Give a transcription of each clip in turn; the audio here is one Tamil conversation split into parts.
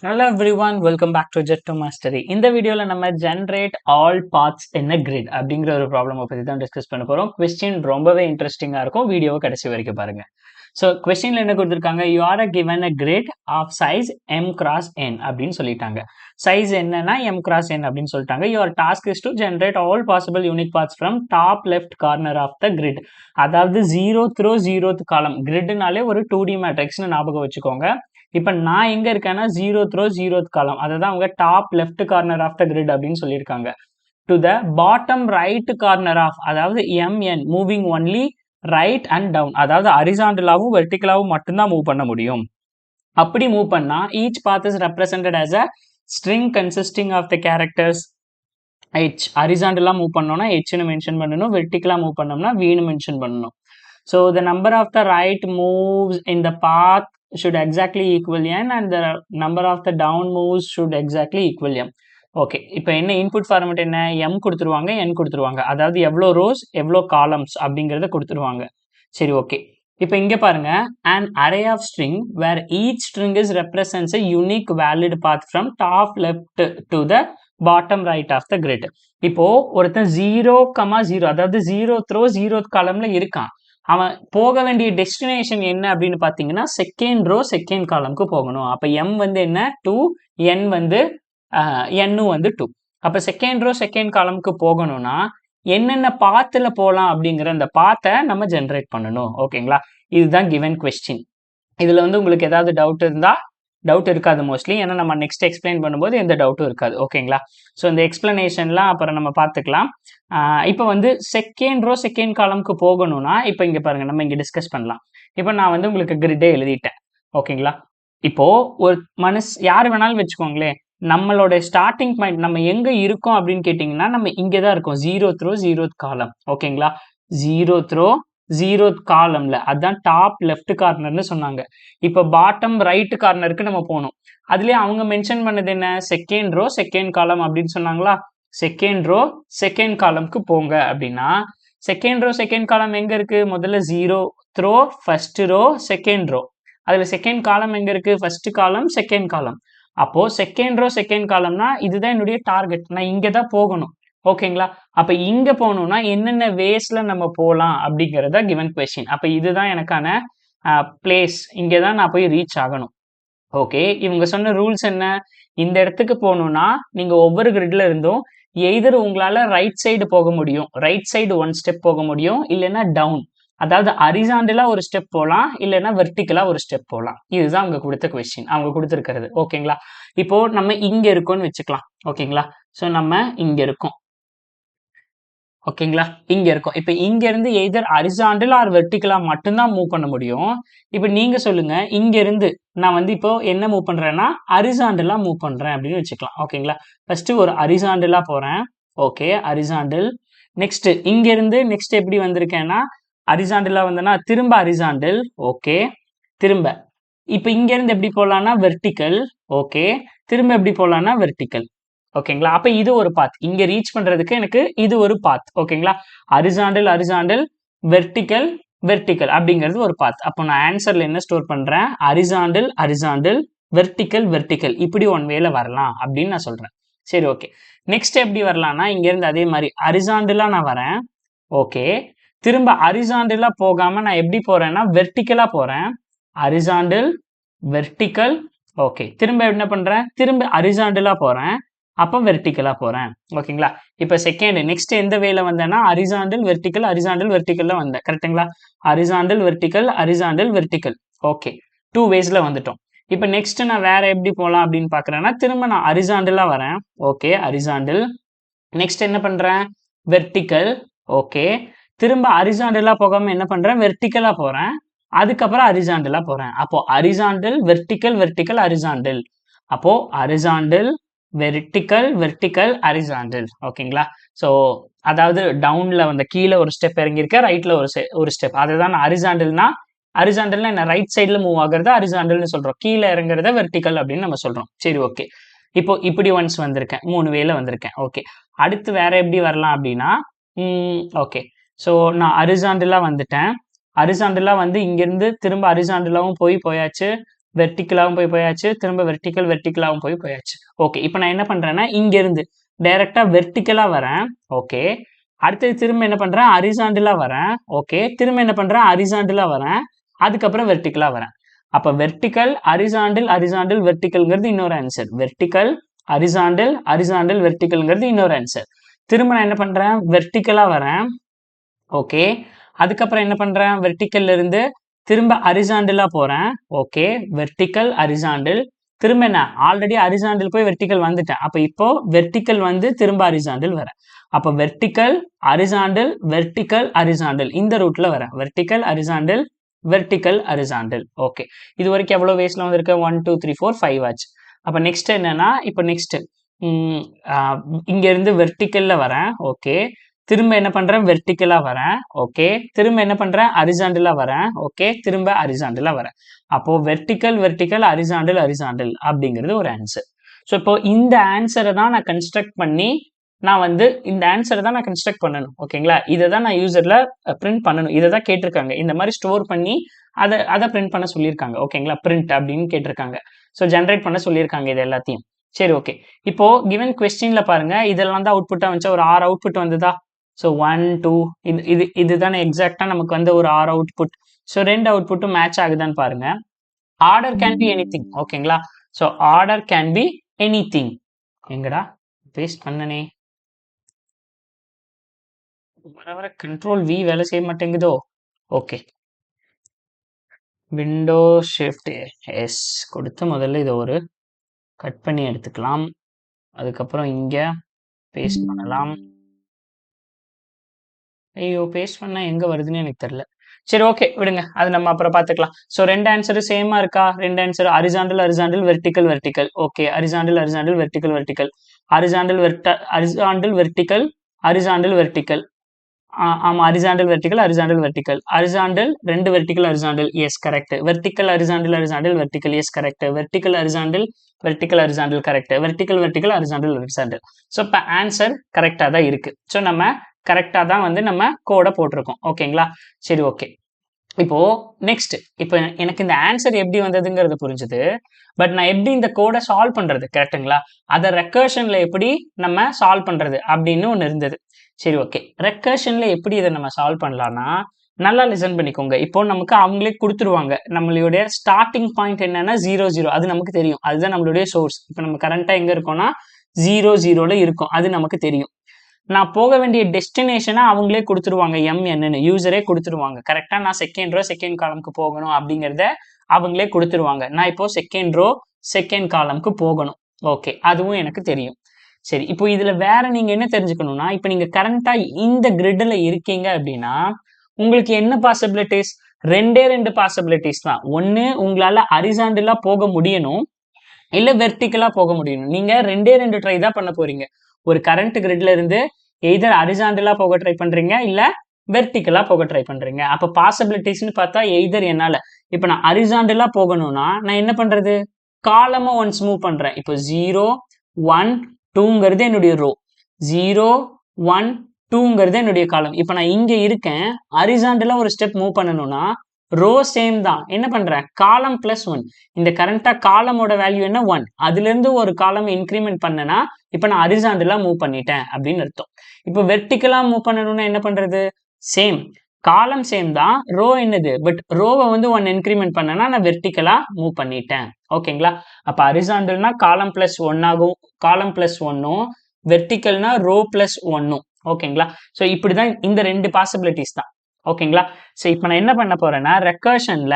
Hello everyone, welcome back to Jet to Mastery. இந்த வீடியோல நம்ம generate all paths in a grid அப்படிங்கிற ஒரு ப்ராப்ளம் பத்தி தான் டிஸ்கஸ் பண்ண போறோம். கொஸ்டின் ரொம்பவே இன்ட்ரெஸ்டிங்கா இருக்கும். வீடியோவை கடைசி வரைக்கும் பாருங்க. ஸோ கொஸ்டின்ல என்ன கொடுத்துருக்காங்க, you are given a grid of size m cross n அப்படின்னு சொல்லிட்டாங்க. சைஸ் என்னன்னா m cross n அப்படின்னு சொல்லிட்டாங்க. Your task is to generate all possible unique paths from top left corner of the grid. அதாவது 0th row 0th column. கிரிட்னாலே ஒரு 2D மேட்ரிக்ஸ்னு ஞாபகம் வச்சுக்கோங்க. இப்போ நான் எங்க இருக்கேன்னா 0th row 0th column, அதை தான் அவங்க top left corner of the grid அப்படின்னு சொல்லியிருக்காங்க. To the bottom right corner of, அதாவது mn moving only right and down, அதாவது ஹரிசாண்டலாவும் வெர்டிகலாவும் மட்டும்தான் மூவ் பண்ண முடியும். அப்படி மூவ் பண்ணா each path is represented as a string consisting of the characters h. ஹரிசாண்டலா மூவ் பண்ணோம்னா hன்னு மென்ஷன் பண்ணணும், வெர்டிகலா மூவ் பண்ணோம்னா vன்னு மென்ஷன் பண்ணணும். So the number of the right moves in the path should exactly equal n and the number of the down moves should exactly equal m. Okay, இப்போ என்ன இன்புட் ஃபார்மேட் என்ன, m கொடுத்துருவாங்க, n கொடுத்துருவாங்க, அதாவது எவ்வளோ ரோஸ் எவ்வளோ காலம்ஸ் அப்படிங்கிறத கொடுத்துருவாங்க. சரி, ஓகே. இப்போ இங்கே பாருங்க, an array of string where each string is represents a unique valid path from top left to the bottom right of the grid. இப்போ ஒருத்தன் 0,0, அதாவது 0th row 0th காலம்ல இருக்கான். அவன் போக வேண்டிய டெஸ்டினேஷன் என்ன அப்படின்னு பார்த்தீங்கன்னா செகண்ட் ரோ செகண்ட் காலம்க்கு போகணும். அப்போ m வந்து என்ன 2, n வந்து n-ம் வந்து 2. அப்போ செகண்ட் ரோ செகண்ட் காலம்க்கு போகணும்னா என்னென்ன பாத்தில் போகலாம் அப்படிங்கிற அந்த பாத்தை நம்ம ஜென்ரேட் பண்ணணும். ஓகேங்களா, இதுதான் கிவன் கொஸ்டின். இதில் வந்து உங்களுக்கு ஏதாவது டவுட் இருந்தால், டவுட் இருக்காது மோஸ்ட்லி, ஏன்னா நம்ம நெக்ஸ்ட் எக்ஸ்பிளைன் பண்ணும்போது எந்த டவுட்டும் இருக்காது. ஓகேங்களா, ஸோ இந்த எக்ஸ்பிளனேஷன்லாம் அப்புறம் நம்ம பார்த்துக்கலாம். இப்போ வந்து செகண்ட் ரோ செகண்ட் காலம்க்கு போகணும்னா இப்போ இங்கே பாருங்க, நம்ம இங்கே டிஸ்கஸ் பண்ணலாம். இப்போ நான் வந்து உங்களுக்கு கிரிட்டே எழுதிட்டேன். ஓகேங்களா, இப்போ ஒரு யார் வேணாலும் வச்சுக்கோங்களேன், நம்மளோட ஸ்டார்டிங் பாயிண்ட் நம்ம எங்க இருக்கோம் அப்படின்னு கேட்டிங்கன்னா நம்ம இங்கே தான் இருக்கோம், 0th row 0th காலம். ஓகேங்களா, 0th row 0th காலம்ல, அதான் டாப் லெஃப்ட் கார்னர்னு சொன்னாங்க. இப்போ பாட்டம் ரைட் கார்னருக்கு நம்ம போகணும். அதுலயே அவங்க மென்ஷன் பண்ணது என்ன, செகண்ட் ரோ செகண்ட் காலம் அப்படின்னு சொன்னாங்களா. செகண்ட் ரோ செகண்ட் காலம்க்கு போங்க அப்படின்னா செகண்ட் ரோ செகண்ட் காலம் எங்க இருக்கு, முதல்ல 0th row first row second row, அதுல செகண்ட் காலம் எங்க இருக்கு, ஃபர்ஸ்ட் காலம் செகண்ட் காலம். அப்போ செகண்ட் ரோ செகண்ட் காலம்னா இதுதான் என்னுடைய டார்கெட், நான் இங்க தான் போகணும். ஓகேங்களா, அப்ப இங்க போகணும்னா என்னென்ன வேஸ்ல நம்ம போகலாம் அப்படிங்கறத கிவன் கொஸ்டின். அப்ப இதுதான் எனக்கான பிளேஸ், இங்கே தான் நான் போய் ரீச் ஆகணும். ஓகே, இவங்க சொன்ன ரூல்ஸ் என்ன, இந்த இடத்துக்கு போகணும்னா நீங்க ஒவ்வொரு கிரிட்ல இருந்தும் எய்தர் உங்களால ரைட் சைடு போக முடியும், ரைட் சைடு 1 ஸ்டெப் போக முடியும், இல்லைன்னா டவுன், அதாவது ஹரிசாண்டலா ஒரு ஸ்டெப் போகலாம், இல்லைன்னா வெர்டிகலா ஒரு ஸ்டெப் போகலாம். இதுதான் அவங்க கொடுத்த கொஸ்டின், அவங்க கொடுத்துருக்கிறது. ஓகேங்களா, இப்போ நம்ம இங்க இருக்கோம்னு வச்சுக்கலாம். ஓகேங்களா, ஸோ நம்ம இங்க இருக்கோம். ஓகேங்களா, இங்க இருக்கும். இப்போ இங்க இருந்து எய்தர் ஹரிசாண்டல் ஆர் வெர்டிகலா மட்டும்தான் மூவ் பண்ண முடியும். இப்போ நீங்க சொல்லுங்க, இங்க இருந்து நான் வந்து இப்போ என்ன மூவ் பண்றேன்னா ஹரிசாண்டலா மூவ் பண்றேன் அப்படின்னு வச்சுக்கலாம். ஓகேங்களா, ஃபர்ஸ்ட் ஒரு ஹரிசாண்டலா போறேன். Okay, horizontal. நெக்ஸ்ட் இங்க இருந்து நெக்ஸ்ட் எப்படி வந்திருக்கேன்னா ஹரிசாண்டலா வந்தேன்னா திரும்ப ஹரிசாண்டல். ஓகே, திரும்ப இப்போ இங்க இருந்து எப்படி போலாம்னா வெர்டிக்கல். ஓகே, திரும்ப எப்படி போலாம்னா வெர்டிக்கல். ஓகேங்களா, அப்ப இது ஒரு பாத், இங்க ரீச் பண்றதுக்கு எனக்கு இது ஒரு பாத். ஓகேங்களா, ஹரிசாண்டல் ஹரிசாண்டல் வெர்டிக்கல் வெர்டிக்கல் அப்படிங்கிறது ஒரு பாத். அப்போ நான் ஆன்சர்ல என்ன ஸ்டோர் பண்றேன், ஹரிசாண்டல் ஹரிசாண்டல் வெர்டிக்கல் வெர்டிக்கல், இப்படி ஒன் வேல வரலாம் அப்படின்னு நான் சொல்றேன். சரி, ஓகே. நெக்ஸ்ட் எப்படி வரலாம்னா இங்க இருந்து அதே மாதிரி ஹரிசாண்டலா நான் வரேன். ஓகே, திரும்ப ஹரிசாண்டலா போகாம நான் எப்படி போறேன்னா வெர்டிக்கலா போறேன். Horizontal vertical. ஓகே, திரும்ப என்ன பண்றேன், திரும்ப ஹரிசாண்டலா போறேன், அப்போ வெர்டிக்கலா போறேன். ஓகேங்களா, இப்போ செகண்ட் நெக்ஸ்ட் எந்த வேல வந்தேன்னா ஹரிசாண்டல் வெர்டிக்கல் ஹரிசாண்டல் வெர்டிக்கல்ல வந்தேன். கரெக்டுங்களா, horizontal vertical horizontal vertical. Okay, 2 வேஸ்ல வந்துட்டோம். இப்போ நெக்ஸ்ட் நான் வேற எப்படி போகலாம் அப்படின்னு பாக்குறேன்னா திரும்ப நான் ஹரிசாண்டலா வரேன். Okay, horizontal. நெக்ஸ்ட் என்ன பண்றேன், வெர்டிக்கல். ஓகே, திரும்ப ஹரிசாண்டலா போகாம என்ன பண்றேன், வெர்டிக்கலா போறேன், அதுக்கப்புறம் ஹரிசாண்டலா போறேன். அப்போ ஹரிசாண்டல் வெர்டிக்கல் வெர்டிக்கல் ஹரிசாண்டல், அப்போ ஹரிசாண்டல் வெர்டிக்கல் வெர்டிக்கல் ஹரிசாண்டல். ஓகேங்களா, ஸோ அதாவது டவுன்ல வந்த கீழே ஒரு ஸ்டெப் இறங்கியிருக்க, ரைட்ல ஒரு ஸ்டெப், அதுதான் ஹரிசாண்டல்னா. ஹரிசாண்டல்னா என்ன, ரைட் சைட்ல மூவ் ஆகுறத ஹரிசாண்டல்னு சொல்றோம், கீழே இறங்குறத வெர்டிக்கல் அப்படின்னு நம்ம சொல்றோம். சரி, ஓகே. இப்போ இப்படி ஒன்ஸ் வந்திருக்கேன், 3 வேல வந்திருக்கேன். ஓகே, அடுத்து வேற எப்படி வரலாம் அப்படின்னா ஓகே, ஸோ நான் ஹரிசாண்டலா வந்துட்டேன். ஹரிசாண்டலா வந்து இங்கிருந்து திரும்ப ஹரிசாண்டலாவும் போயாச்சு, வெர்டிக்கலாகவும் போயாச்சு, திரும்ப வெர்டிக்கலாகவும் போயாச்சு. ஓகே, இப்போ நான் என்ன பண்றேன்னா இங்கிருந்து டைரக்டா வெர்டிக்கலா வரேன். ஓகே, அடுத்தது திரும்ப என்ன பண்றேன், ஹரிசாண்டலா வரேன். ஓகே, திரும்ப என்ன பண்றேன், ஹரிசாண்டலா வரேன். அதுக்கப்புறம் வெர்டிக்கலா வரேன். அப்ப வெர்டிக்கல் ஹரிசாண்டல் வெர்டிக்கல்ங்கிறது இன்னொரு ஆன்சர். வெர்டிக்கல் ஹரிசாண்டல் வெர்டிக்கல்ங்கிறது இன்னொரு ஆன்சர். திரும்ப நான் என்ன பண்றேன், வெர்டிக்கலா வரேன். ஓகே, அதுக்கப்புறம் என்ன பண்றேன், வெர்டிக்கல்ல இருந்து திரும்ப ஹரிசாண்டலா போறேன். ஓகே, வெர்டிக்கல் ஹரிசாண்டல், திரும்ப என்ன, ஆல்ரெடி ஹரிசாண்டல் போய் வெர்டிக்கல் வந்துட்டேன். அப்ப இப்போ வெர்டிக்கல் வந்து திரும்ப ஹரிசாண்டல் வரேன். அப்ப வெர்டிக்கல் ஹரிசாண்டல் இந்த ரூட்ல வரேன். Vertical horizontal. ஓகே, இது வரைக்கும் எவ்வளவு வேஸ்ல வந்திருக்கு, 1 2 3 4 5 ஆச்சு. அப்ப நெக்ஸ்ட் என்னன்னா, இப்போ நெக்ஸ்ட் இங்க இருந்து வெர்டிக்கல்ல வரேன். ஓகே, திரும்ப என்ன பண்றேன், வெர்டிக்கலா வரேன். ஓகே, திரும்ப என்ன பண்றேன், ஹரிசாண்டலா வரேன். ஓகே, திரும்ப ஹரிசாண்டலா வரேன். அப்போ வெர்டிக்கல் ஹரிசாண்டல் அப்படிங்கிறது ஒரு ஆன்சர். ஸோ இப்போ இந்த ஆன்சரை தான் நான் கன்ஸ்ட்ரக்ட் பண்ணி இந்த ஆன்சரை தான் நான் கன்ஸ்ட்ரக்ட் பண்ணணும். ஓகேங்களா, இதை தான் நான் யூசர்ல பிரிண்ட் பண்ணணும். இதை தான் கேட்டிருக்காங்க. இந்த மாதிரி ஸ்டோர் பண்ணி அதை பிரிண்ட் பண்ண சொல்லியிருக்காங்க. ஓகேங்களா, பிரிண்ட் அப்படின்னு கேட்டிருக்காங்க. ஸோ ஜென்ரேட் பண்ண சொல்லியிருக்காங்க இது எல்லாத்தையும். சரி, ஓகே. இப்போ கிவன் கொஸ்டின்ல பாருங்க, இதெல்லாம் தான் அவுட்புட்டா வந்துச்சா, ஒரு 6 அவுட்புட் வந்ததா. ஸோ 1 2 இதுதானே எக்ஸாக்டா நமக்கு வந்து ஒரு 6 அவுட்புட். ஸோ 2 அவுட்புட்டும் மேட்ச் ஆகுதான்னு பாருங்க. Order can be anything. ஓகேங்களா, so order can be anything. எங்கடா பேஸ்ட் பண்ணனே, வர கண்ட்ரோல் வி வேலை செய்ய மாட்டேங்குதோ. ஓகே, விண்டோ ஷிஃப்ட் எஸ் கொடுத்து முதல்ல இதை ஒரு கட் பண்ணி எடுத்துக்கலாம். அதுக்கப்புறம் இங்க பேஸ்ட் பண்ணலாம். ஐயோ, பேஸ்ட் பண்ணா எங்க வருதுன்னு எனக்கு தெரியல. சரி, ஓகே, விடுங்க, அது நம்ம அப்புறம் பார்த்துக்கலாம். ஸோ 2 ஆன்சரும் சேமா இருக்கா, 2 answer horizontal vertical. Okay, horizontal vertical horizontal vertical. ஆமா, horizontal vertical horizontal 2 vertical horizontal, yes correct. Vertical horizontal vertical, yes correct. Vertical horizontal correct. Vertical horizontal. So இப்போ ஆன்சர் கரெக்டா தான் இருக்கு. ஸோ நம்ம கரெக்டா தான் வந்து நம்ம கோடை போட்டிருக்கோம். ஓகேங்களா, சரி, ஓகே. இப்போ நெக்ஸ்ட், இப்போ எனக்கு இந்த ஆன்சர் எப்படி வந்ததுங்கிறது புரிஞ்சுது. பட் நான் எப்படி இந்த கோடை சால்வ் பண்றது, கரெக்டுங்களா, அதை ரெக்கர்ஷன்ல எப்படி நம்ம சால்வ் பண்றது அப்படின்னு ஒன்று இருந்தது. சரி, ஓகே, ரெக்கர்ஷன்ல எப்படி இதை நம்ம சால்வ் பண்ணலாம்னா, நல்லா லிசன் பண்ணிக்கோங்க. இப்போ நமக்கு அவங்களே கொடுத்துருவாங்க, நம்மளுடைய ஸ்டார்டிங் பாயிண்ட் என்னன்னா 0 0, அது நமக்கு தெரியும். அதுதான் நம்மளுடைய சோர்ஸ். இப்போ நம்ம கரண்டா எங்க இருக்கோம்னா 0 0ல இருக்கும், அது நமக்கு தெரியும். நான் போக வேண்டிய டெஸ்டினேஷனை அவங்களே கொடுத்துருவாங்க, என்னன்னு யூசரே கொடுத்துருவாங்க. கரெக்டா நான் செகண்ட் காலம்க்கு போகணும் அப்படிங்கிறத அவங்களே கொடுத்துருவாங்க. நான் இப்போ செகண்ட் காலம்க்கு போகணும். ஓகே, அதுவும் எனக்கு தெரியும். சரி, இப்போ இதுல வேற நீங்க என்ன தெரிஞ்சுக்கணும்னா, இப்போ நீங்க கரண்டா இந்த கிரிட்ல இருக்கீங்க அப்படின்னா உங்களுக்கு என்ன பாசிபிலிட்டிஸ், 2 பாசிபிலிட்டிஸ் தான். ஒன்னு, உங்களால ஹரிசாண்டலா போக முடியணும், இல்ல வெர்டிக்கலா போக முடியணும். நீங்க 2 ட்ரை தான் பண்ண போறீங்க. ஒரு கரண்ட் கிரிட்ல இருந்து எய்தர் ஹரிசாண்டலா போக ட்ரை பண்றீங்க, இல்ல வெர்டிக்கலா போக ட்ரை பண்றீங்க. அப்ப பாசிபிலிட்டிஸ்னு பார்த்தா எய்தர் என்னால இப்ப நான் ஹரிசாண்டலா போகணும்னா நான் என்ன பண்றது, காலமா ஒன்ஸ் மூவ் பண்றேன். இப்போ 0 1 2ங்கிறது என்னுடைய ரோ, 0 1 2ங்கிறது என்னுடைய காலம். இப்போ நான் இங்க இருக்கேன், ஹரிசாண்டலா ஒரு ஸ்டெப் மூவ் பண்ணணும்னா ரோ சேம் தான். என்ன பண்றேன், காலம் பிளஸ் 1. இந்த கரண்டா காலமோட வேல்யூ என்ன, 1. அதுல இருந்து ஒரு காலம் இன்க்ரிமெண்ட் பண்ணனா இப்ப நான் ஹரிசாண்டலா மூவ் பண்ணிட்டேன் அப்படின்னு அர்த்தம். இப்போ வெர்டிக்கலா மூவ் பண்ணணும்னா என்ன பண்றது, சேம், காலம் சேம் தான், ரோ என்னது, பட் ரோவை வந்து 1 இன்க்ரிமெண்ட் பண்ணனா நான் வெர்டிக்கலா மூவ் பண்ணிட்டேன். ஓகேங்களா, அப்ப ஹரிசாண்டல்னா காலம் பிளஸ் 1 ஆகும், காலம் பிளஸ் 1ம், வெர்டிக்கல்னா ரோ பிளஸ் 1ம். ஓகேங்களா, ஸோ இப்படிதான் இந்த 2 பாசிபிலிட்டிஸ் தான். ஓகேங்களா, ஸோ இப்போ நான் என்ன பண்ண போறேன்னா, ரெக்கர்ஷன்ல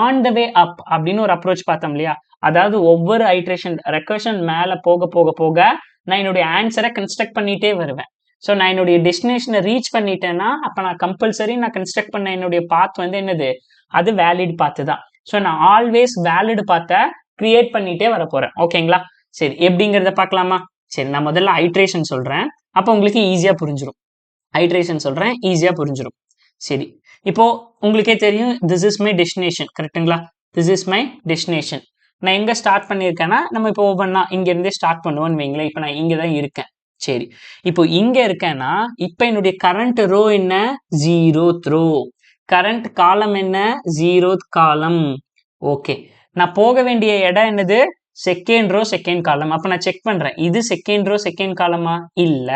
ஆன் த வே அப் அப்படின்னு ஒரு அப்ரோச் பார்த்தோம் இல்லையா, அதாவது ஒவ்வொரு ஐட்ரேஷன் ரெக்கர்ஷன் மேல போக போக போக நான் என்னுடைய ஆன்சரை கன்ஸ்ட்ரக்ட் பண்ணிட்டே வருவேன். ஸோ நான் என்னுடைய டெஸ்டினேஷனை ரீச் பண்ணிட்டேன்னா அப்ப நான் கம்பல்சரி நான் கன்ஸ்ட்ரக்ட் பண்ண என்னுடைய பாத் வந்து என்னது, அது வேலிட் பாத்து தான். ஸோ நான் ஆல்வேஸ் வேலிட் பாத்தை கிரியேட் பண்ணிட்டே வர போறேன். ஓகேங்களா, சரி, எப்படிங்கிறத பார்க்கலாமா. சரி, நான் முதல்ல ஐட்ரேஷன் சொல்றேன், அப்போ உங்களுக்கு ஈஸியா புரிஞ்சிடும். ஐட்ரேஷன் சொல்றேன், ஈஸியா புரிஞ்சிடும். சரி, இப்போ உங்களுக்கே தெரியும், திஸ் இஸ் மை டெஸ்டினேஷன், கரெக்டுங்களா, திஸ் இஸ் மை டெஸ்டினேஷன். நான் எங்க ஸ்டார்ட் பண்ணியிருக்கேன்னா, நம்ம இப்போ ஒவ்வொன்றா இங்க இருந்தே ஸ்டார்ட் பண்ணுவோம்னு வைங்களேன். இப்போ நான் இங்க தான் இருக்கேன். சரி, இப்போ இங்க இருக்கேன்னா இப்போ என்னுடைய கரண்ட் ரோ என்ன, 0th ரோ. கரண்ட் காலம் என்ன, 0th காலம். ஓகே, நான் போக வேண்டிய இடம் என்னது? Second row second column. அப்ப நான் செக் பண்றேன், இது செகண்ட் ரோ செகண்ட் காலமா? இல்ல.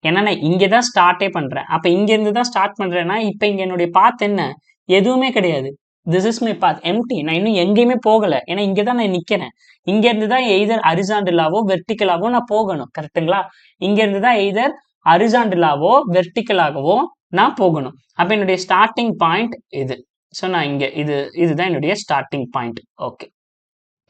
ஏன்னா நான் இங்கதான் ஸ்டார்ட்டே பண்றேன். அப்ப இங்க இருந்து தான் ஸ்டார்ட் பண்றேன்னா இப்ப இங்க என்னுடைய பாத் என்ன? எதுவுமே கிடையாது. This is my path empty. நான் இன்னும் எங்கேயுமே போகல. ஏன்னா இங்கதான் நான் நிக்கிறேன். இங்க இருந்து தான் எய்தர் ஹரிசாண்டலாவோ வெர்டிகலாவோ நான் போகணும். கரெக்ட்டுங்களா? இங்க இருந்து தான் எய்தர் ஹரிசாண்டலாவோ வெர்டிகலாகவோ நான் போகணும். அப்ப என்னுடைய ஸ்டார்டிங் பாயிண்ட் இது. ஸோ நான் இங்க இதுதான் என்னுடைய ஸ்டார்டிங் பாயிண்ட். ஓகே,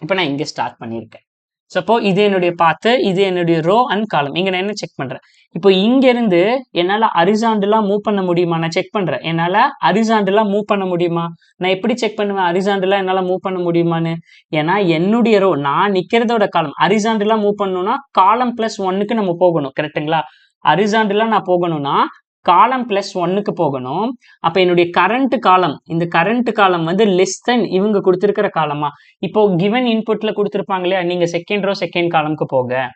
இப்போ நான் இங்க ஸ்டார்ட் பண்ணியிருக்கேன். சப்போ இது என்னுடைய பாத்து, இது என்னுடைய ரோ அண்ட் காலம். இங்க நான் என்ன செக் பண்றேன்? இப்போ இங்க இருந்து என்னால ஹரிசாண்டலா மூவ் பண்ண முடியுமா? நான் செக் பண்றேன். என்னால ஹரிசாண்டலா மூவ் பண்ண முடியுமா? நான் எப்படி செக் பண்ணுவேன் ஹரிசாண்டலா என்னால மூவ் பண்ண முடியுமான்னு? ஏன்னா என்னுடைய ரோ, நான் நிக்கிறதோட காலம் ஹரிசாண்டலா மூவ் பண்ணணும்னா காலம் பிளஸ் 1க்கு நம்ம போகணும். கரெக்ட்டுங்களா? ஹரிசாண்டலா நான் போகணும்னா காலம் பிளஸ் 1க்கு போகணும். அப்ப என்னுடைய கரண்ட் காலம், இந்த கரண்ட் காலம் வந்து லெஸ் தென் இவங்க கொடுத்திருக்கிற காலமா? இப்போ கிவன் இன்புட்ல கொடுத்திருப்பாங்க இல்லையா, நீங்க செகண்ட் ரோ செகண்ட் காலம்க்கு போக,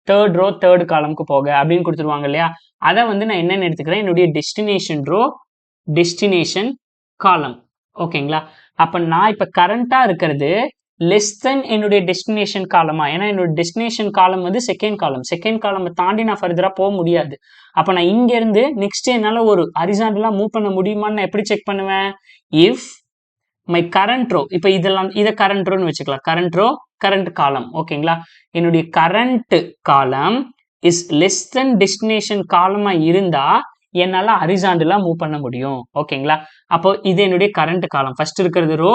தேர்ட் ரோ தேர்ட் காலம்க்கு போக அப்படின்னு கொடுத்துருவாங்க இல்லையா. அதை வந்து நான் என்னன்னு எடுத்துக்கிறேன்? என்னுடைய டெஸ்டினேஷன் ரோ டெஸ்டினேஷன் காலம். ஓகேங்களா? அப்ப நான் இப்ப கரண்டா இருக்கிறது லெஸ் தென் என்னுடைய டெஸ்டினேஷன் காலமா? ஏன்னா என்னோட டெஸ்டினேஷன் காலம் வந்து செகண்ட் காலம். செகண்ட் காலம் தாண்டி நான் ஃபர்தரா போக முடியாது. அப்ப நான் இங்க இருந்து நெக்ஸ்ட் என்னால ஒரு ஹரிசாண்டலா மூவ் பண்ண முடியுமான்னு நான் எப்படி செக் பண்ணுவேன்? இஃப் மை கரண்ட் ரோ, இப்ப இதை கரண்ட் ரோன்னு வச்சுக்கலாம். கரண்ட் ரோ கரண்ட் காலம். ஓகேங்களா? என்னுடைய current column is less than destination காலமா இருந்தா என்னால ஹரிசாண்டலா மூவ் பண்ண முடியும். ஓகேங்களா? அப்போ இது என்னுடைய கரண்ட் காலம். ஃபர்ஸ்ட் இருக்கிறது ரோ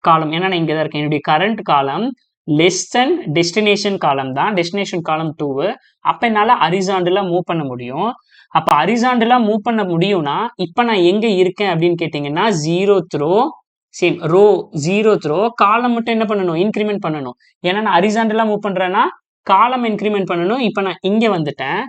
காலம். ஏன்னா நான் இங்கதான் இருக்கேன். என்னுடைய கரண்ட் காலம் லெஸ் தென் டெஸ்டினேஷன் காலம் தான். டெஸ்டினேஷன் காலம் 2. அப்ப என்னால ஹரிசாண்டலா மூவ் பண்ண முடியும். அப்ப ஹரிசாண்டலா மூவ் பண்ண முடியும்னா இப்ப நான் எங்க இருக்கேன் அப்படின்னு கேட்டீங்கன்னா 0th row same row 0th row. காலம் மட்டும் என்ன பண்ணணும்? இன்க்ரிமெண்ட் பண்ணணும். ஏன்னா நான் ஹரிசாண்டலா மூவ் பண்றேன்னா காலம் இன்க்ரிமெண்ட் பண்ணணும். இப்ப நான் இங்க வந்துட்டேன்.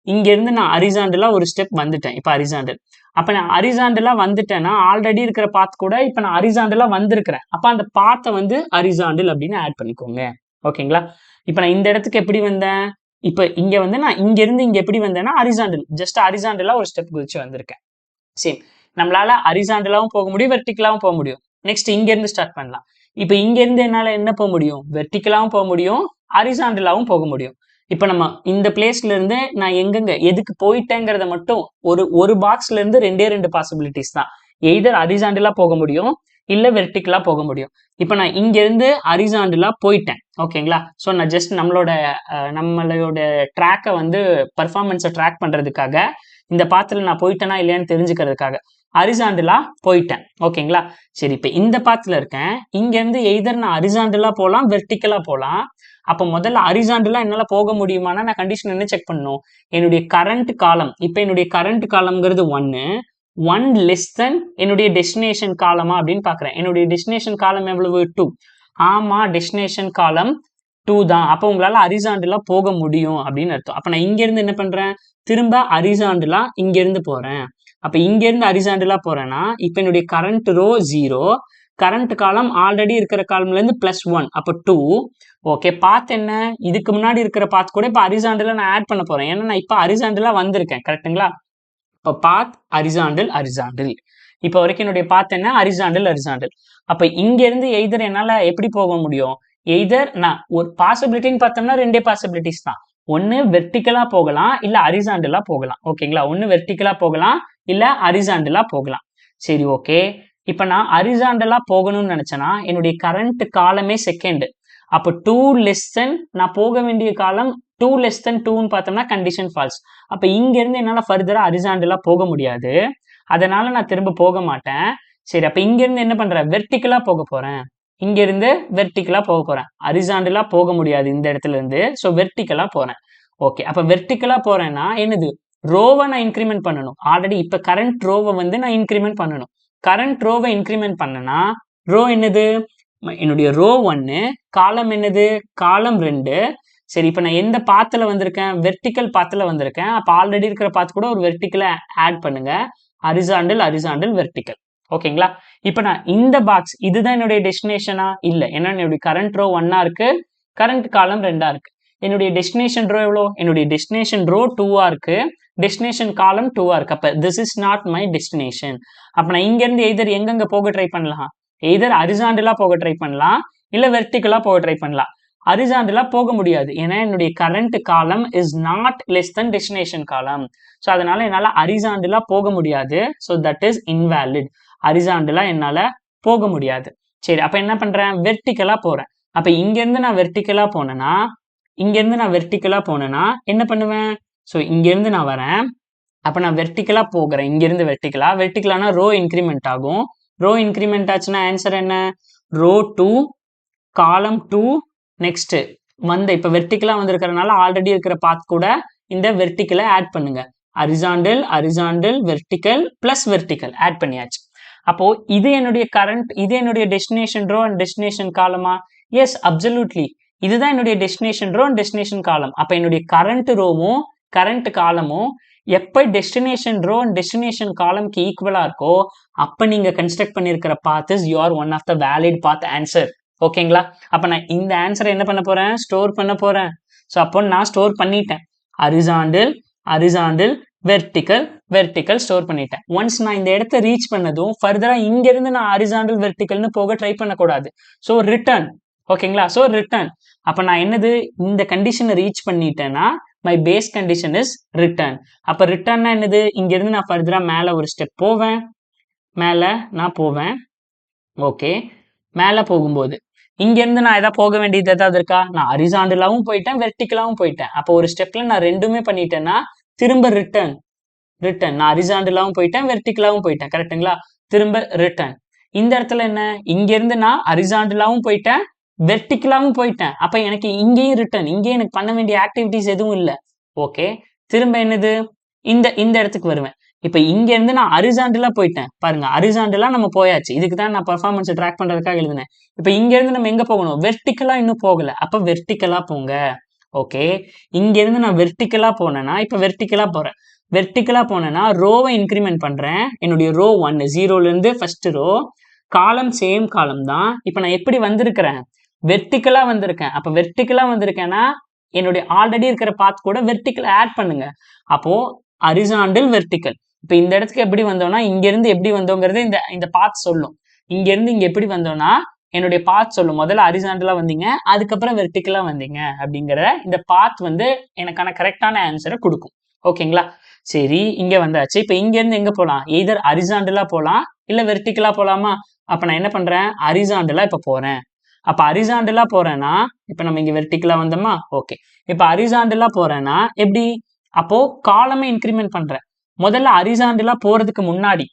இங்க இருந்து நான் ஹரிசாண்டலா ஒரு ஸ்டெப் வந்துட்டேன். இப்ப ஹரிசாண்டல். அப்ப நான் ஹரிசாண்டலா வந்துட்டேன்னா ஆல்ரெடி இருக்கிற பாத் கூட இப்ப நான் ஹரிசாண்டலா வந்திருக்கிறேன். அப்ப அந்த பாத்தை வந்து ஹரிசாண்டல் அப்படின்னு ஆட் பண்ணிக்கோங்க. ஓகேங்களா? இப்ப நான் இந்த இடத்துக்கு எப்படி வந்தேன்? இப்ப இங்க வந்து நான் இங்க இருந்து இங்க எப்படி வந்தேன்னா ஹரிசாண்டல், ஜஸ்ட் ஹரிசாண்டலா ஒரு ஸ்டெப் குதிச்சு வந்திருக்கேன். சேம் நம்மளால ஹரிசாண்டலாவும் போக முடியும், வெர்டிகலாவும் போக முடியும். நெக்ஸ்ட் இங்க இருந்து ஸ்டார்ட் பண்ணலாம். இப்ப இங்க இருந்து என்னால என்ன போக முடியும்? வெர்டிகலாவும் போக முடியும், ஹரிசாண்டலாவும் போக முடியும். இப்ப நம்ம இந்த பிளேஸ்ல இருந்து நான் எங்கெங்க எதுக்கு போயிட்டேங்கிறத மட்டும் ஒரு பாக்ஸ்ல இருந்து 2 பாசிபிலிட்டிஸ் தான். எய்தர் ஹரிசாண்டலா போக முடியும், இல்ல வெர்டிகலா போக முடியும். இப்ப நான் இங்க இருந்து ஹரிசாண்டலா போயிட்டேன். ஓகேங்களா? சோ நான் ஜஸ்ட் நம்மளோட ட்ராக்கை வந்து பர்ஃபார்மன்ஸை ட்ராக் பண்றதுக்காக, இந்த பாத்துல நான் போயிட்டேனா இல்லையான்னு தெரிஞ்சுக்கிறதுக்காக ஹரிசாண்டலா போயிட்டேன். ஓகேங்களா? சரி, இப்ப இந்த பாத்துல இருக்கேன். இங்க இருந்து எய்தர் நான் ஹரிசாண்டலா போலாம், வெர்டிகலா போலாம். அப்ப முதல்ல ஹரிசாண்டலா என்னால போக முடியுமானா நான் கண்டிஷன் என்ன செக் பண்ணணும்? என்னுடைய கரண்ட் காலம், இப்ப என்னுடைய கரண்ட் காலம்ங்கிறது 1 லெஸ் தென் என்னுடைய டெஸ்டினேஷன் காலமா அப்படின்னு பாக்குறேன். என்னுடைய டெஸ்டினேஷன் காலம் எவ்வளவு? 2. ஆமா, டெஸ்டினேஷன் காலம் 2 தான். அப்ப உங்களால ஹரிசாண்டலா போக முடியும் அப்படின்னு அர்த்தம். அப்ப நான் இங்க இருந்து என்ன பண்றேன்? திரும்ப ஹரிசாண்டலா இங்க இருந்து போறேன். அப்ப இங்க இருந்து ஹரிசாண்டலா போறேன்னா இப்ப என்னுடைய கரண்ட் ரோ 0, கரண்ட் காலம் ஆல்ரெடி இருக்கிற காலம்ல இருந்து +1, அப்ப 2. ஓகே, பாத் என்ன? இதுக்கு முன்னாடி இருக்கிற பாத் கூட இப்ப ஹரிசாண்டலா நான் ஆட் பண்ண போறேன். ஏன்னா நான் இப்ப ஹரிசாண்டலா வந்திருக்கேன். கரெக்ட்டுங்களா? இப்ப பாத் ஹரிசாண்டல். இப்ப வரைக்கும் என்னுடைய பாத் என்ன? ஹரிசாண்டல். அப்ப இங்க இருந்து எய்தர் என்னால எப்படி போக முடியும்? எய்தர் நான் ஒரு பாசிபிலிட்டின்னு பார்த்தோம்னா 2 பாசிபிலிட்டிஸ் தான். ஒன்னு வெர்டிகலா போகலாம், இல்ல ஹரிசாண்டலா போகலாம். ஓகேங்களா? ஒன்னு வெர்டிகலா போகலாம், இல்ல ஹரிசாண்டலா போகலாம். சரி, ஓகே. இப்ப நான் ஹரிசாண்டலா போகணும்னு நினைச்சேன்னா என்னுடைய கரண்ட் காலமே செகண்ட். அப்ப 2 லெஸ் தென் நான் போக வேண்டிய காலம் 2 லெஸ் தென் 2ன்னு பார்த்தோம்னா கண்டிஷன் ஃபால்ஸ். அப்ப இங்க இருந்து என்னால ஃபர்தரா ஹரிசாண்டலா போக முடியாது. அதனால நான் திரும்ப போக மாட்டேன். சரி, அப்ப இங்க இருந்து என்ன பண்றேன்? வெர்டிகலா போக போறேன். இங்க இருந்து வெர்டிகலா போக போறேன். ஹரிசாண்டலா போக முடியாது இந்த இடத்துல இருந்து. சோ வெர்டிகலா போறேன். ஓகே, அப்ப வெர்டிகலா போறேன்னா என்னது? ரோவை நான் இன்க்ரிமெண்ட் பண்ணணும். ஆல்ரெடி இப்ப கரண்ட் ரோவை வந்து நான் இன்க்ரிமெண்ட் பண்ணணும். கரண்ட் ரோவை இன்க்ரிமெண்ட் பண்ணனா ரோ என்னது? என்னுடைய ரோ 1, காலம் என்னது? காலம் 2. சரி, இப்ப நான் எந்த பாத்துல வந்திருக்கேன்? வெர்டிகல் பாத்துல வந்திருக்கேன். அப்ப ஆல்ரெடி இருக்கிற பாத் கூட ஒரு வெர்டிகலை ஆட் பண்ணுங்க. Horizontal vertical. ஓகேங்களா? இப்ப நான் இந்த பாக்ஸ் இதுதான் என்னுடைய டெஸ்டினேஷனா? இல்ல. ஏன்னா என்னுடைய கரண்ட் ரோ 1ஆ இருக்கு, கரண்ட் காலம் 2ஆ இருக்கு. என்னுடைய டெஸ்டினேஷன் ரோ எவ்வளோ? என்னுடைய டெஸ்டினேஷன் ரோ 2ஆ இருக்கு, டெஸ்டினேஷன் காலம் 2ஆ இருக்கு. அப்ப this is not my destination. அப்ப நான் இங்க இருந்து எய்தர் எங்கெங்க போக ட்ரை பண்ணலாம்? எய்தர் ஹரிசாண்டலா போக ட்ரை பண்ணலாம், இல்ல வெர்டிக்கலா போக ட்ரை பண்ணலாம். ஹரிசாண்டலா போக முடியாது. ஏன்னா என்னுடைய current column is not less than destination column. So அதனால என்னால ஹரிசாண்டலா போக முடியாது. So that is invalid. ஹரிசாண்டலா என்னால போக முடியாது. சரி, அப்ப என்ன பண்றேன்? வெர்டிக்கலா போறேன். அப்ப இங்க இருந்து நான் வெர்டிக்கலா போனேன்னா என்ன பண்ணுவேன்? ஸோ இங்க இருந்து நான் வரேன். அப்ப நான் வெர்டிக்கலா போகிறேன். இங்க இருந்து வெர்டிக்கலானா ரோ இன்க்ரிமெண்ட் ஆகும். ரோ இன்க்ரிமெண்ட் ஆச்சுன்னா ஆன்சர் என்ன? ரோ 2 காலம் 2 நெக்ஸ்ட் இப்ப வெர்டிக்கலா வந்திருக்கிறதுனால ஆல்ரெடி இருக்கிற பாத் கூட இந்த வெர்டிக்கலை ஆட் பண்ணுங்க. Horizontal vertical plus vertical add பண்ணியாச்சு. அப்போ இது என்னுடைய டெஸ்டினேஷன் ரோ அண்ட் டெஸ்டினேஷன் காலமா? Yes, absolutely. இதுதான் என்னுடைய டெஸ்டினேஷன் ரோ அண்ட் டெஸ்டினேஷன் காலம். அப்ப என்னுடைய கரண்ட் ரோவும் கரண்ட் காலமும் எப்ப டெஸ்டினேஷன் ரோ அண்ட் டெஸ்டினேஷன் காலம்க்கு ஈக்குவலா இருக்கோ அப்ப நீங்க கன்ஸ்ட்ரக்ட் பண்ணிருக்கிற path is your one of the valid path answer. ஓகேங்களா? அப்ப நான் இந்த ஆன்சரை என்ன பண்ண போறேன்? ஸ்டோர் பண்ண போறேன். ஸோ அப்போ நான் ஸ்டோர் பண்ணிட்டேன். ஹரிசாண்டல் வெர்டிக்கல் ஸ்டோர் பண்ணிட்டேன். ஒன்ஸ் நான் இந்த இடத்த ரீச் பண்ணதும் ஃபர்தரா இங்க இருந்து நான் ஹரிசாண்டல் வெர்டிக்கல்னு போக ட்ரை பண்ணக்கூடாது. So return. ஓகேங்களா? So return. அப்ப நான் என்னது இந்த கண்டிஷனை ரீச் பண்ணிட்டேன்னா my base condition is return. அப்ப ரிட்டர்ன்னா என்னது? இங்க இருந்து நான் ஃபர்தரா மேல ஒரு ஸ்டெப் போவேன். ஓகே, மேல போகும்போது இங்க இருந்து நான் ஏதாவது போக வேண்டியது ஏதாவது இருக்கா? நான் ஹரிசாண்டலாவும் போயிட்டேன், வெர்டிக்கலாவும் போயிட்டேன். அப்போ ஒரு ஸ்டெப்ல நான் ரெண்டுமே பண்ணிட்டேன்னா திரும்ப ரிட்டர்ன். நான் ஹரிசாண்டலாவும் போயிட்டேன், வெர்டிக்கலாவும் போயிட்டேன். கரெக்டுங்களா? திரும்ப ரிட்டர்ன். இந்த இடத்துல என்ன? இங்க இருந்து நான் ஹரிசாண்டலாவும் போயிட்டேன், வெர்டிக்கலாவும் போயிட்டேன். அப்ப எனக்கு இங்கேயும் ரிட்டர்ன். இங்கேயும் எனக்கு பண்ண வேண்டிய ஆக்டிவிட்டிஸ் எதுவும் இல்லை. ஓகே, திரும்ப என்னது? இந்த இடத்துக்கு வருவேன். இப்ப இங்க இருந்து நான் ஹரிசாண்டலா போயிட்டேன். பாருங்க, ஹரிசாண்டலா நம்ம போயாச்சு. இதுக்கு தான் நான் பெர்ஃபார்மன்ஸ் ட்ராக் பண்றதுக்காக எழுதினேன். இப்ப இங்க இருந்து நம்ம எங்க போகணும்? வெர்டிக்கலா இன்னும் போகல. அப்ப வெர்டிக்கலா போங்க. ஓகே, இங்க இருந்து நான் வெர்டிக்கலா போனேன்னா இப்ப வெர்டிக்கலா போனேன்னா ரோவை இன்க்ரிமெண்ட் பண்றேன். என்னுடைய ரோ 1 0ல இருந்து ஃபர்ஸ்ட் ரோ, காலம் சேம் காலம் தான். இப்ப நான் எப்படி வந்திருக்கிறேன்? வெர்டிக்கலா வந்திருக்கேன். அப்ப வெர்டிக்கலா வந்திருக்கேன்னா என்னுடைய ஆல்ரெடி இருக்கிற பாத் கூட வெர்டிக்கல் ஆட் பண்ணுங்க. அப்போ ஹரிசாண்டல் வெர்டிக்கல். இப்ப இந்த இடத்துக்கு எப்படி வந்தோம்னா இங்க இருந்து எப்படி வந்தோங்கிறது இந்த பாத் சொல்லும். இங்க இருந்து இங்க எப்படி வந்தோம்னா என்னுடைய பாத் சொல்லும். முதல்ல ஹரிசாண்டலா வந்தீங்க, அதுக்கப்புறம் வெர்டிக்கலா வந்தீங்க அப்படிங்கிற இந்த பாத் எனக்கான கரெக்டான ஆன்சரை கொடுக்கும். ஓகேங்களா? சரி, இங்க வந்தாச்சு. இப்ப இங்க இருந்து எங்க போலாம்? எய்தர் ஹரிசாண்டலா போலாம் இல்ல வெர்டிக்கலா போலாமா? அப்ப நான் என்ன பண்றேன்? ஹரிசாண்டலா இப்ப போறேன். அப்ப ஹரிசாண்டலா போறேன்னா இப்ப நம்ம இங்க வெர்டிக்கலா வந்தோமா? ஓகே, இப்ப ஹரிசாண்டலா போறேன்னா எப்படி? அப்போ காலமே இன்க்ரிமெண்ட் பண்றேன். முதல்ல ஹரிசாண்டலா போறதுக்கு முன்னாடி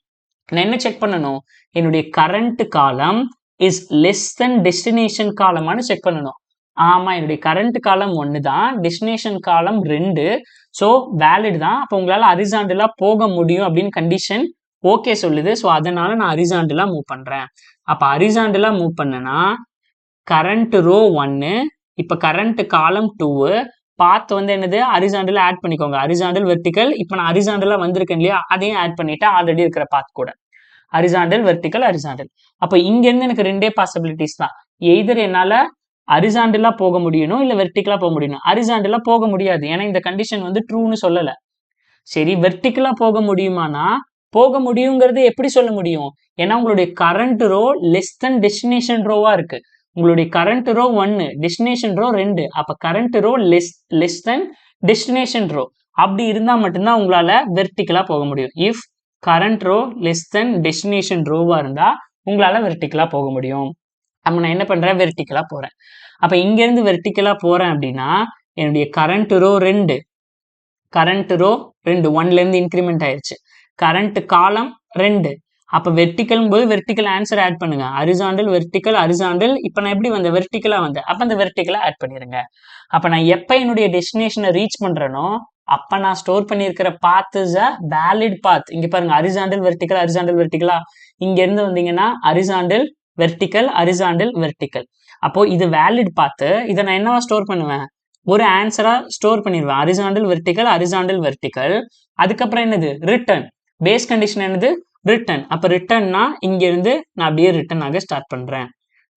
நான் என்ன செக் பண்ணணும்? என்னுடைய current column is less than destination காலமானு செக் பண்ணணும். ஆமா, என்னுடைய கரண்ட் காலம் 1 தான், டெஸ்டினேஷன் காலம் 2. ஸோ வேலிட் தான். அப்போ உங்களால ஹரிசாண்டலா போக முடியும் அப்படின்னு கண்டிஷன் ஓகே சொல்லுது. ஸோ அதனால நான் ஹரிசாண்டலா மூவ் பண்றேன். அப்ப ஹரிசாண்டலா மூவ் பண்ணனா கரண்ட் ரோ 1, இப்ப கரண்ட் காலம் 2, பாத் என்னது? ஹரிசாண்டல் ஆட் பண்ணிக்கோங்க. Horizontal vertical. இப்ப நான் ஹரிசாண்டலா வந்திருக்கேன் இல்லையா? அதையும் ஆட் பண்ணிட்டேன் ஆல்ரெடி இருக்கிற பாத் கூட. Horizontal vertical horizontal. அப்ப இங்க இருந்து எனக்கு 2 பாசிபிலிட்டிஸ் தான். எய்தர் என்னால ஹரிசாண்டலா போக முடியணும் இல்ல வெர்டிக்கலா போக முடியணும். ஹரிசாண்டலா போக முடியாது, ஏன்னா இந்த கண்டிஷன் ட்ரூன்னு சொல்லல. சரி, வெர்டிக்கலா போக முடியுமானா போக முடியுங்கிறது எப்படி சொல்ல முடியும்? ஏன்னா உங்களுடைய current row less than destination ரோவா இருக்கு. உங்களுடைய கரண்ட் ரோ 1, டெஸ்டினேஷன் ரோ 2. அப்ப current row less than destination row. அப்படி இருந்தா மட்டும்தான் உங்களால வெர்டிக்கலா போக முடியும். If current row less than destination ரோவா இருந்தா உங்களால வெர்டிக்கலா போக முடியும். அப்ப நான் என்ன பண்றேன்? வெர்டிக்கலா போறேன். அப்ப இங்க இருந்து வெர்டிக்கலா போறேன் அப்படின்னா என்னுடைய கரண்ட் ரோ 2, 1ல இருந்து இன்க்ரிமெண்ட் ஆயிருச்சு. கரண்ட் காலம் 2. அப்ப வெர்டிக்கல் போது வெர்டிக்கல் ஆன்சர் ஆட் பண்ணுங்க. Horizontal vertical horizontal. இப்ப நான் எப்படி வந்தேன்? வெர்டிக்கலா வந்தேன். அப்ப அந்த வெர்டிக்கலா ஆட் பண்ணிருங்க. அப்ப நான் எப்ப என்னுடைய டெஸ்டினேஷனை ரீச் பண்றேனோ அப்ப நான் ஸ்டோர் பண்ணிருக்கிற path is a valid path. இங்க பாருங்க, ஹரிசாண்டல் வெர்டிக்கலா. இங்க இருந்து வந்தீங்கன்னா ஹரிசாண்டல் வெர்டிக்கல். அப்போ இது வேலிட் பாத்து. இதை நான் என்னவா ஸ்டோர் பண்ணுவேன்? ஒரு ஆன்சரா ஸ்டோர் பண்ணிடுவேன். Horizontal vertical. அதுக்கப்புறம் என்னது? ரிட்டர்ன். பேஸ் கண்டிஷன் என்னது? ரிட்டர்ன். அப்ப ரிட்டர்ன்னா இங்க இருந்து நான் அப்படியே ரிட்டர்ன் ஆக ஸ்டார்ட் பண்றேன்.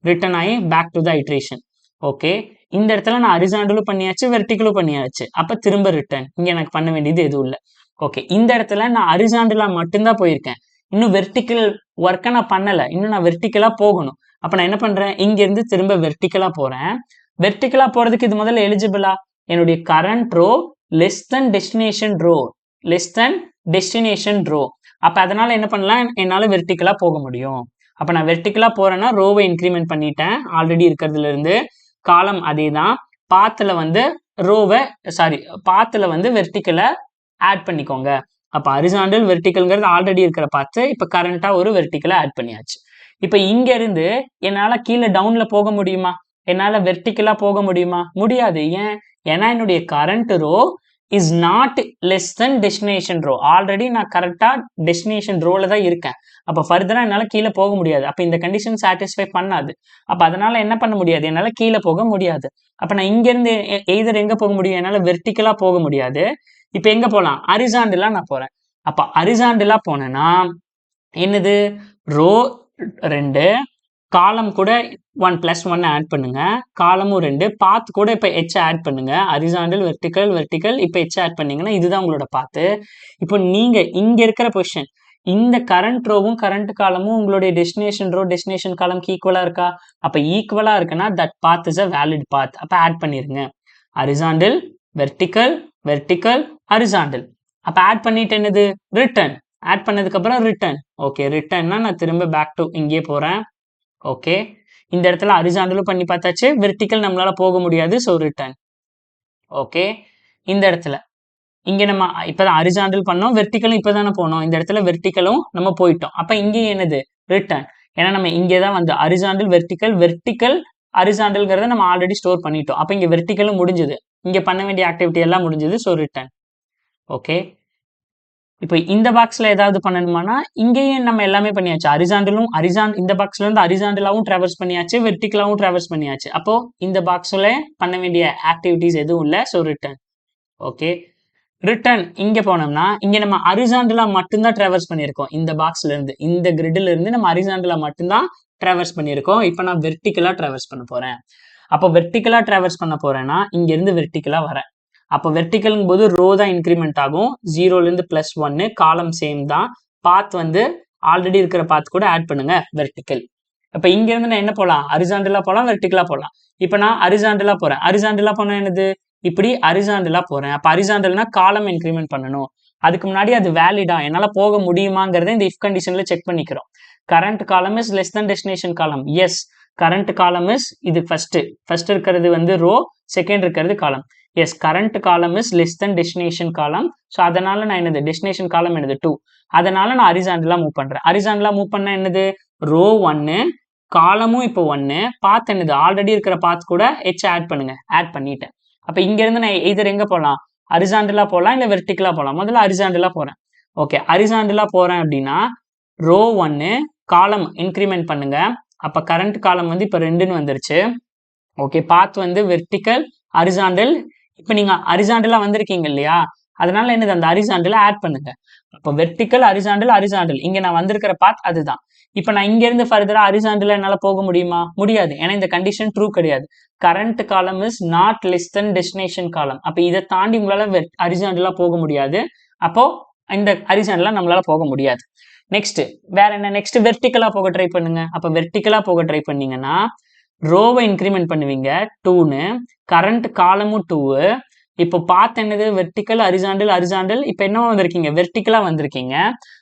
ரிட்டர்ன் ஆகி back to the iteration. Okay, இந்த இடத்துல நான் ஹரிசாண்டலும் பண்ணியாச்சு, வெர்டிக்கலும் பண்ணியாச்சு. அப்ப திரும்ப ரிட்டர்ன். இங்க எனக்கு பண்ண வேண்டியது எதுவும் இல்லை. ஓகே, இந்த இடத்துல நான் ஹரிசாண்டலா மட்டும்தான் போயிருக்கேன். இன்னும் வெர்டிக்கல் ஒர்க்கை நான் பண்ணல, இன்னும் நான் வெர்டிக்கலா போகணும். அப்ப நான் என்ன பண்றேன், இங்க இருந்து திரும்ப வெர்டிக்கலா போறேன். வெர்டிக்கலா போறதுக்கு இது முதல்ல எலிஜிபிளா, என்னுடைய current row less than destination row, less than destination row. அப்ப அதனால என்ன பண்ணலாம், என்னால வெர்டிக்கலா போக முடியும். அப்ப நான் வெர்டிக்கலா போறேன்னா ரோவை இன்க்ரிமெண்ட் பண்ணிட்டேன் ஆல்ரெடி இருக்கிறதுல இருந்து. காலம் அதே தான், பாத்துல வந்து ரோவை பாத்துல வந்து வெர்டிக்கலை ஆட் பண்ணிக்கோங்க. அப்ப ஹரிசாண்டல் வெர்டிக்கல்ங்கிறது ஆல்ரெடி இருக்கிற பாத்து, இப்ப கரண்டா ஒரு வெர்டிக்கலை ஆட் பண்ணியாச்சு. இப்ப இங்க இருந்து என்னால கீழே டவுன்ல போக முடியுமா, என்னால வெர்டிக்கலா போக முடியுமா, முடியாது. ஏன், ஏன்னா என்னுடைய current row is not less than destination row. Already நான் கரெக்டா டெஸ்டினேஷன் ரோல தான் இருக்கேன். அப்ப ஃபர்தரா என்னால கீழே போக முடியாது. அப்ப இந்த கண்டிஷன் சாட்டிஸ்ஃபை பண்ணாது. அப்ப அதனால என்ன பண்ண முடியாது, என்னால கீழே போக முடியாது. அப்ப நான் இங்க இருந்து எய்தர் எங்க போக முடியும், என்னால வெர்டிக்கலா போக முடியாது. இப்ப எங்க போலாம், ஹரிசாண்டலா நான் போறேன். அப்ப ஹரிசாண்டலா போனேன்னா என்னது, ரோ 2, காலம் கூட 1 + 1 ஆட் பண்ணுங்க, காலமும் 2, பாத் கூட இப்ப h ஆட் பண்ணுங்க, ஹரிசாண்டல் வெர்டிக்கல் வெர்டிக்கல், இப்ப h ஆட் பண்ணீங்கன்னா இதுதான் உங்களோட பாத்து. இப்போ நீங்க இங்க இருக்கிற பொசிஷன், இந்த கரண்ட் ரோவும் கரண்ட் காலமும் உங்களுடைய டெஸ்டினேஷன் ரோ டெஸ்டினேஷன் காலம்க்கு ஈக்குவலா இருக்கா, அப்ப ஈக்குவலா இருக்குன்னா that path is a valid path. அப்ப ஆட் பண்ணிருங்க, ஹரிசாண்டல் வெர்டிக்கல் வெர்டிக்கல் ஹரிசாண்டல். அப்ப ஆட் பண்ணிட்டு என்னது, ரிட்டர்ன். ஆட் பண்ணதுக்கு அப்புறம் ரிட்டர்ன். ஓகே, ரிட்டர்ன்னா நான் திரும்ப பேக் டு இங்கே போறேன். ஓகே, இந்த இடத்துல ஹரிசாண்டலும் பண்ணி பார்த்தாச்சு, வெர்டிக்கல் நம்மளால போக முடியாது, ஸோ ரிட்டர்ன். ஓகே, இந்த இடத்துல இங்க நம்ம இப்பதான் ஹரிசாண்டல் பண்ணோம், வெர்டிக்கலும் இப்பதானே போனோம், இந்த இடத்துல வெர்டிக்கலும் நம்ம போயிட்டோம். அப்ப இங்கே என்னது, ரிட்டர்ன். ஏன்னா நம்ம இங்கே தான் வந்து ஹரிசாண்டல் வெர்டிக்கல் வெர்டிக்கல் ஹரிசாண்டல்ங்கிறத நம்ம ஆல்ரெடி ஸ்டோர் பண்ணிட்டோம். அப்ப இங்க வெர்டிக்கலும் முடிஞ்சது, இங்க பண்ண வேண்டிய ஆக்டிவிட்டி எல்லாம் முடிஞ்சது, ஸோ ரிட்டர்ன். ஓகே, இப்போ இந்த பாக்ஸ்ல ஏதாவது பண்ணணுமானா, இங்கேயும் நம்ம எல்லாமே பண்ணியாச்சு. ஹரிசாண்டலும் இந்த பாக்ஸ்ல இருந்து ஹரிசாண்டலாவும் டிராவர்ஸ் பண்ணியாச்சு, வெர்டிக்கலாவும் டிராவர்ஸ் பண்ணியாச்சு. அப்போ இந்த பாக்ஸ்ல பண்ண வேண்டிய ஆக்டிவிட்டிஸ் எதுவும் இல்லை, ஸோ ரிட்டர்ன். ஓகே, ரிட்டர்ன் இங்க போனோம்னா இங்க நம்ம ஹரிசாண்டலா மட்டும்தான் டிராவர்ஸ் பண்ணியிருக்கோம். இந்த பாக்ஸ்ல இருந்து, இந்த கிரிட்ல இருந்து நம்ம ஹரிசாண்டலா மட்டும்தான் டிராவர்ஸ் பண்ணியிருக்கோம். இப்போ நான் வெர்டிக்கலா டிராவர்ஸ் பண்ண போறேன். அப்போ வெர்டிக்கலா டிராவர்ஸ் பண்ண போறேன்னா இங்க இருந்து வெர்டிக்கலா வரேன். அப்போ வெர்டிக்கல்ங்கும் போது ரோ தான் இன்க்ரிமெண்ட் ஆகும், 0ல இருந்து +1, காலம் சேம் தான், பாத் வந்து ஆல்ரெடி இருக்கிற பாத் கூட ஆட் பண்ணுங்க, வெர்டிக்கல். அப்ப இங்க இருந்து நான் என்ன போலாம், ஹரிசாண்டலா போலாம், வெர்டிக்கலா போலாம். இப்ப நான் ஹரிசாண்டலா போறேன். ஹரிசாண்டலா போனா என்னது, இப்படி ஹரிசாண்டலா போறேன். அப்ப ஹரிசாண்டல்னா காலம் இன்க்ரிமெண்ட் பண்ணணும். அதுக்கு முன்னாடி அது வேலிடா, என்னால போக முடியுமாங்கிறத இந்த இஃப் கண்டிஷன்ல செக் பண்ணிக்கிறோம். Current column is less than destination column. Yes, current column is இது ஃபர்ஸ்ட் இருக்கிறது வந்து ரோ, செகண்ட் இருக்கிறது column. Yes, current column is less than destination column. So அதனால நான் என்னது, டெஸ்டினேஷன் காலம் என்னது 2. அதனால நான் ஹரிசாண்டலா மூவ் பண்றேன். ஹரிசாண்டலா மூவ் பண்ண என்னது, ரோ 1, காலமும் இப்போ 1, பாத் என்னது ஆல்ரெடி இருக்கிற பாத் கூட h ஆட் பண்ணுங்க, ஆட் பண்ணிட்டேன். அப்ப இங்க இருந்து நான் எய்தர் எங்க போலாம், ஹரிசாண்டலா போலாம், இல்ல வெர்டிக்கலா போலாம். முதல்ல ஹரிசாண்டலா போறேன். ஓகே, ஹரிசாண்டலா போறேன் அப்படின்னா ரோ 1, காலம் இன்க்ரிமெண்ட் பண்ணுங்க. அப்ப கரண்ட் காலம் வந்து இப்ப 2ன்னு வந்துருச்சு. ஓகே, பாத் வந்து வெர்டிக்கல் ஹரிசாண்டல். இப்ப நீங்க ஹரிசாண்டலா வந்திருக்கீங்க இல்லையா, அதனால என்னது, அந்த ஹரிசாண்டலை ஆட் பண்ணுங்க. அப்போ வெர்டிக்கல் ஹரிசாண்டல் ஹரிசாண்டல், இங்க நான் வந்திருக்கிற பாத் அதுதான். இப்ப நான் இங்க இருந்து ஃபர்தரா ஹரிசாண்டல் என்னால போக முடியுமா, முடியாது. ஏன்னா இந்த கண்டிஷன் ட்ரூ கிடையாது. Current column is not less than destination காலம். அப்ப இதை தாண்டி உங்களால ஹரிசாண்டலா போக முடியாது. அப்போ இந்த ஹரிசாண்டலா நம்மளால போக முடியாது. நெக்ஸ்ட் வேற என்ன, நெக்ஸ்ட் வெர்டிக்கலா போக ட்ரை பண்ணுங்க. அப்ப வெர்டிக்கலா போக ட்ரை பண்ணீங்கன்னா ரோவை இன்க்ரிமெண்ட் பண்ணுவீங்க 2ன்னு, கரண்ட் காலமும் 2. இப்போ பாத் என்னது, வெர்டிக்கல் ஹரிசாண்டல் ஹரிசாண்டல், இப்போ என்ன வந்திருக்கீங்க, வெர்டிக்கலா வந்திருக்கீங்க.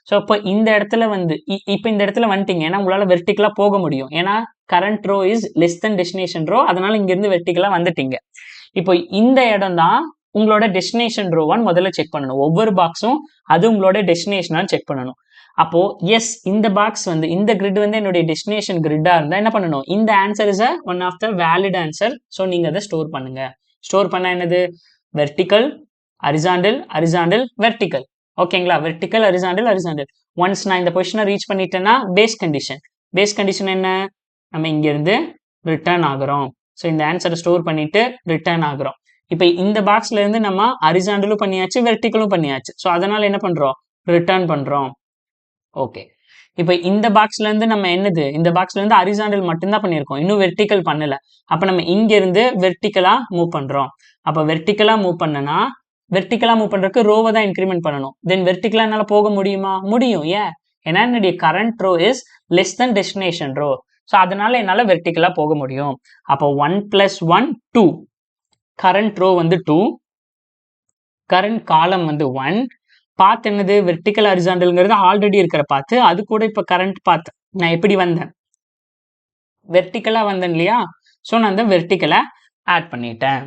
ஸோ இப்போ இந்த இடத்துல வந்து இப்போ இந்த இடத்துல வந்துட்டீங்க, ஏன்னா உங்களால வெர்டிக்கலா போக முடியும், ஏன்னா current row is less than destination row, அதனால இங்க இருந்து வெர்டிக்கலா வந்துட்டீங்க. இப்போ இந்த இடம் தான் உங்களோட டெஸ்டினேஷன் ரோவான்னு முதல்ல செக் பண்ணணும். ஒவ்வொரு பாக்ஸும் அது உங்களோட டெஸ்டினேஷனான்னு செக் பண்ணணும். அப்போ எஸ், இந்த பாக்ஸ் வந்து இந்த கிரிட் வந்து என்னுடைய டெஸ்டினேஷன் கிரிட்டா இருந்தா என்ன பண்ணணும், இந்த answer is one of the valid answer. So நீங்க அதை ஸ்டோர் பண்ணுங்க. ஸ்டோர் பண்ண என்னது, வெர்டிக்கல் ஹரிசாண்டல் ஹரிசாண்டல் வெர்டிக்கல். ஓகேங்களா, வெர்டிக்கல் ஹரிசாண்டல் ஹரிசாண்டல். ஒன்ஸ் நான் இந்த பொசிஷனை ரீச் பண்ணிட்டேன்னா பேஸ் கண்டிஷன். பேஸ் கண்டிஷன் என்ன, நம்ம இங்க இருந்து ரிட்டர்ன் ஆகுறோம். ஸோ இந்த ஆன்சரை ஸ்டோர் பண்ணிட்டு ரிட்டர்ன் ஆகுறோம். இப்போ இந்த பாக்ஸ்ல இருந்து நம்ம ஹரிசாண்டலும் பண்ணியாச்சு, வெர்டிக்கலும் பண்ணியாச்சு. ஸோ அதனால என்ன பண்றோம், ரிட்டர்ன் பண்றோம். ஓகே, இப்போ இந்த பாக்ஸ்ல இருந்து நம்ம என்னது, இந்த பாக்ஸ்ல இருந்து ஹரிசாண்டல் மட்டும்தான் பண்ணியிருக்கோம், இன்னும் வெர்டிக்கல் பண்ணல. அப்ப நம்ம இங்க இருந்து வெர்டிக்கலா மூவ் பண்றோம். அப்ப வெர்டிக்கலா மூவ் பண்ணனா, வெர்டிக்கலா மூவ் பண்றதுக்கு ரோவை தான் இன்க்ரிமெண்ட் பண்ணணும். தென் வெர்டிக்கலா என்னால போக முடியுமா, முடியும். ஏன், ஏன்னா என்னுடைய current row is less than destination row. So அதனால என்னால் வெர்டிக்கலாக போக முடியும். அப்போ 1 + 1 2, கரண்ட் ரோ வந்து 2, கரண்ட் காலம் வந்து 1, பாத் என்னது வெர்டிக்கல் ஹரிசாண்டல்ங்கிறது ஆல்ரெடி இருக்கிற பாத்து, அது கூட இப்போ கரண்ட் பாத் நான் எப்படி வந்தேன், வெர்டிக்கலாக வந்தேன் இல்லையா? ஸோ நான் அந்த வெர்டிக்கலை ஆட் பண்ணிட்டேன்.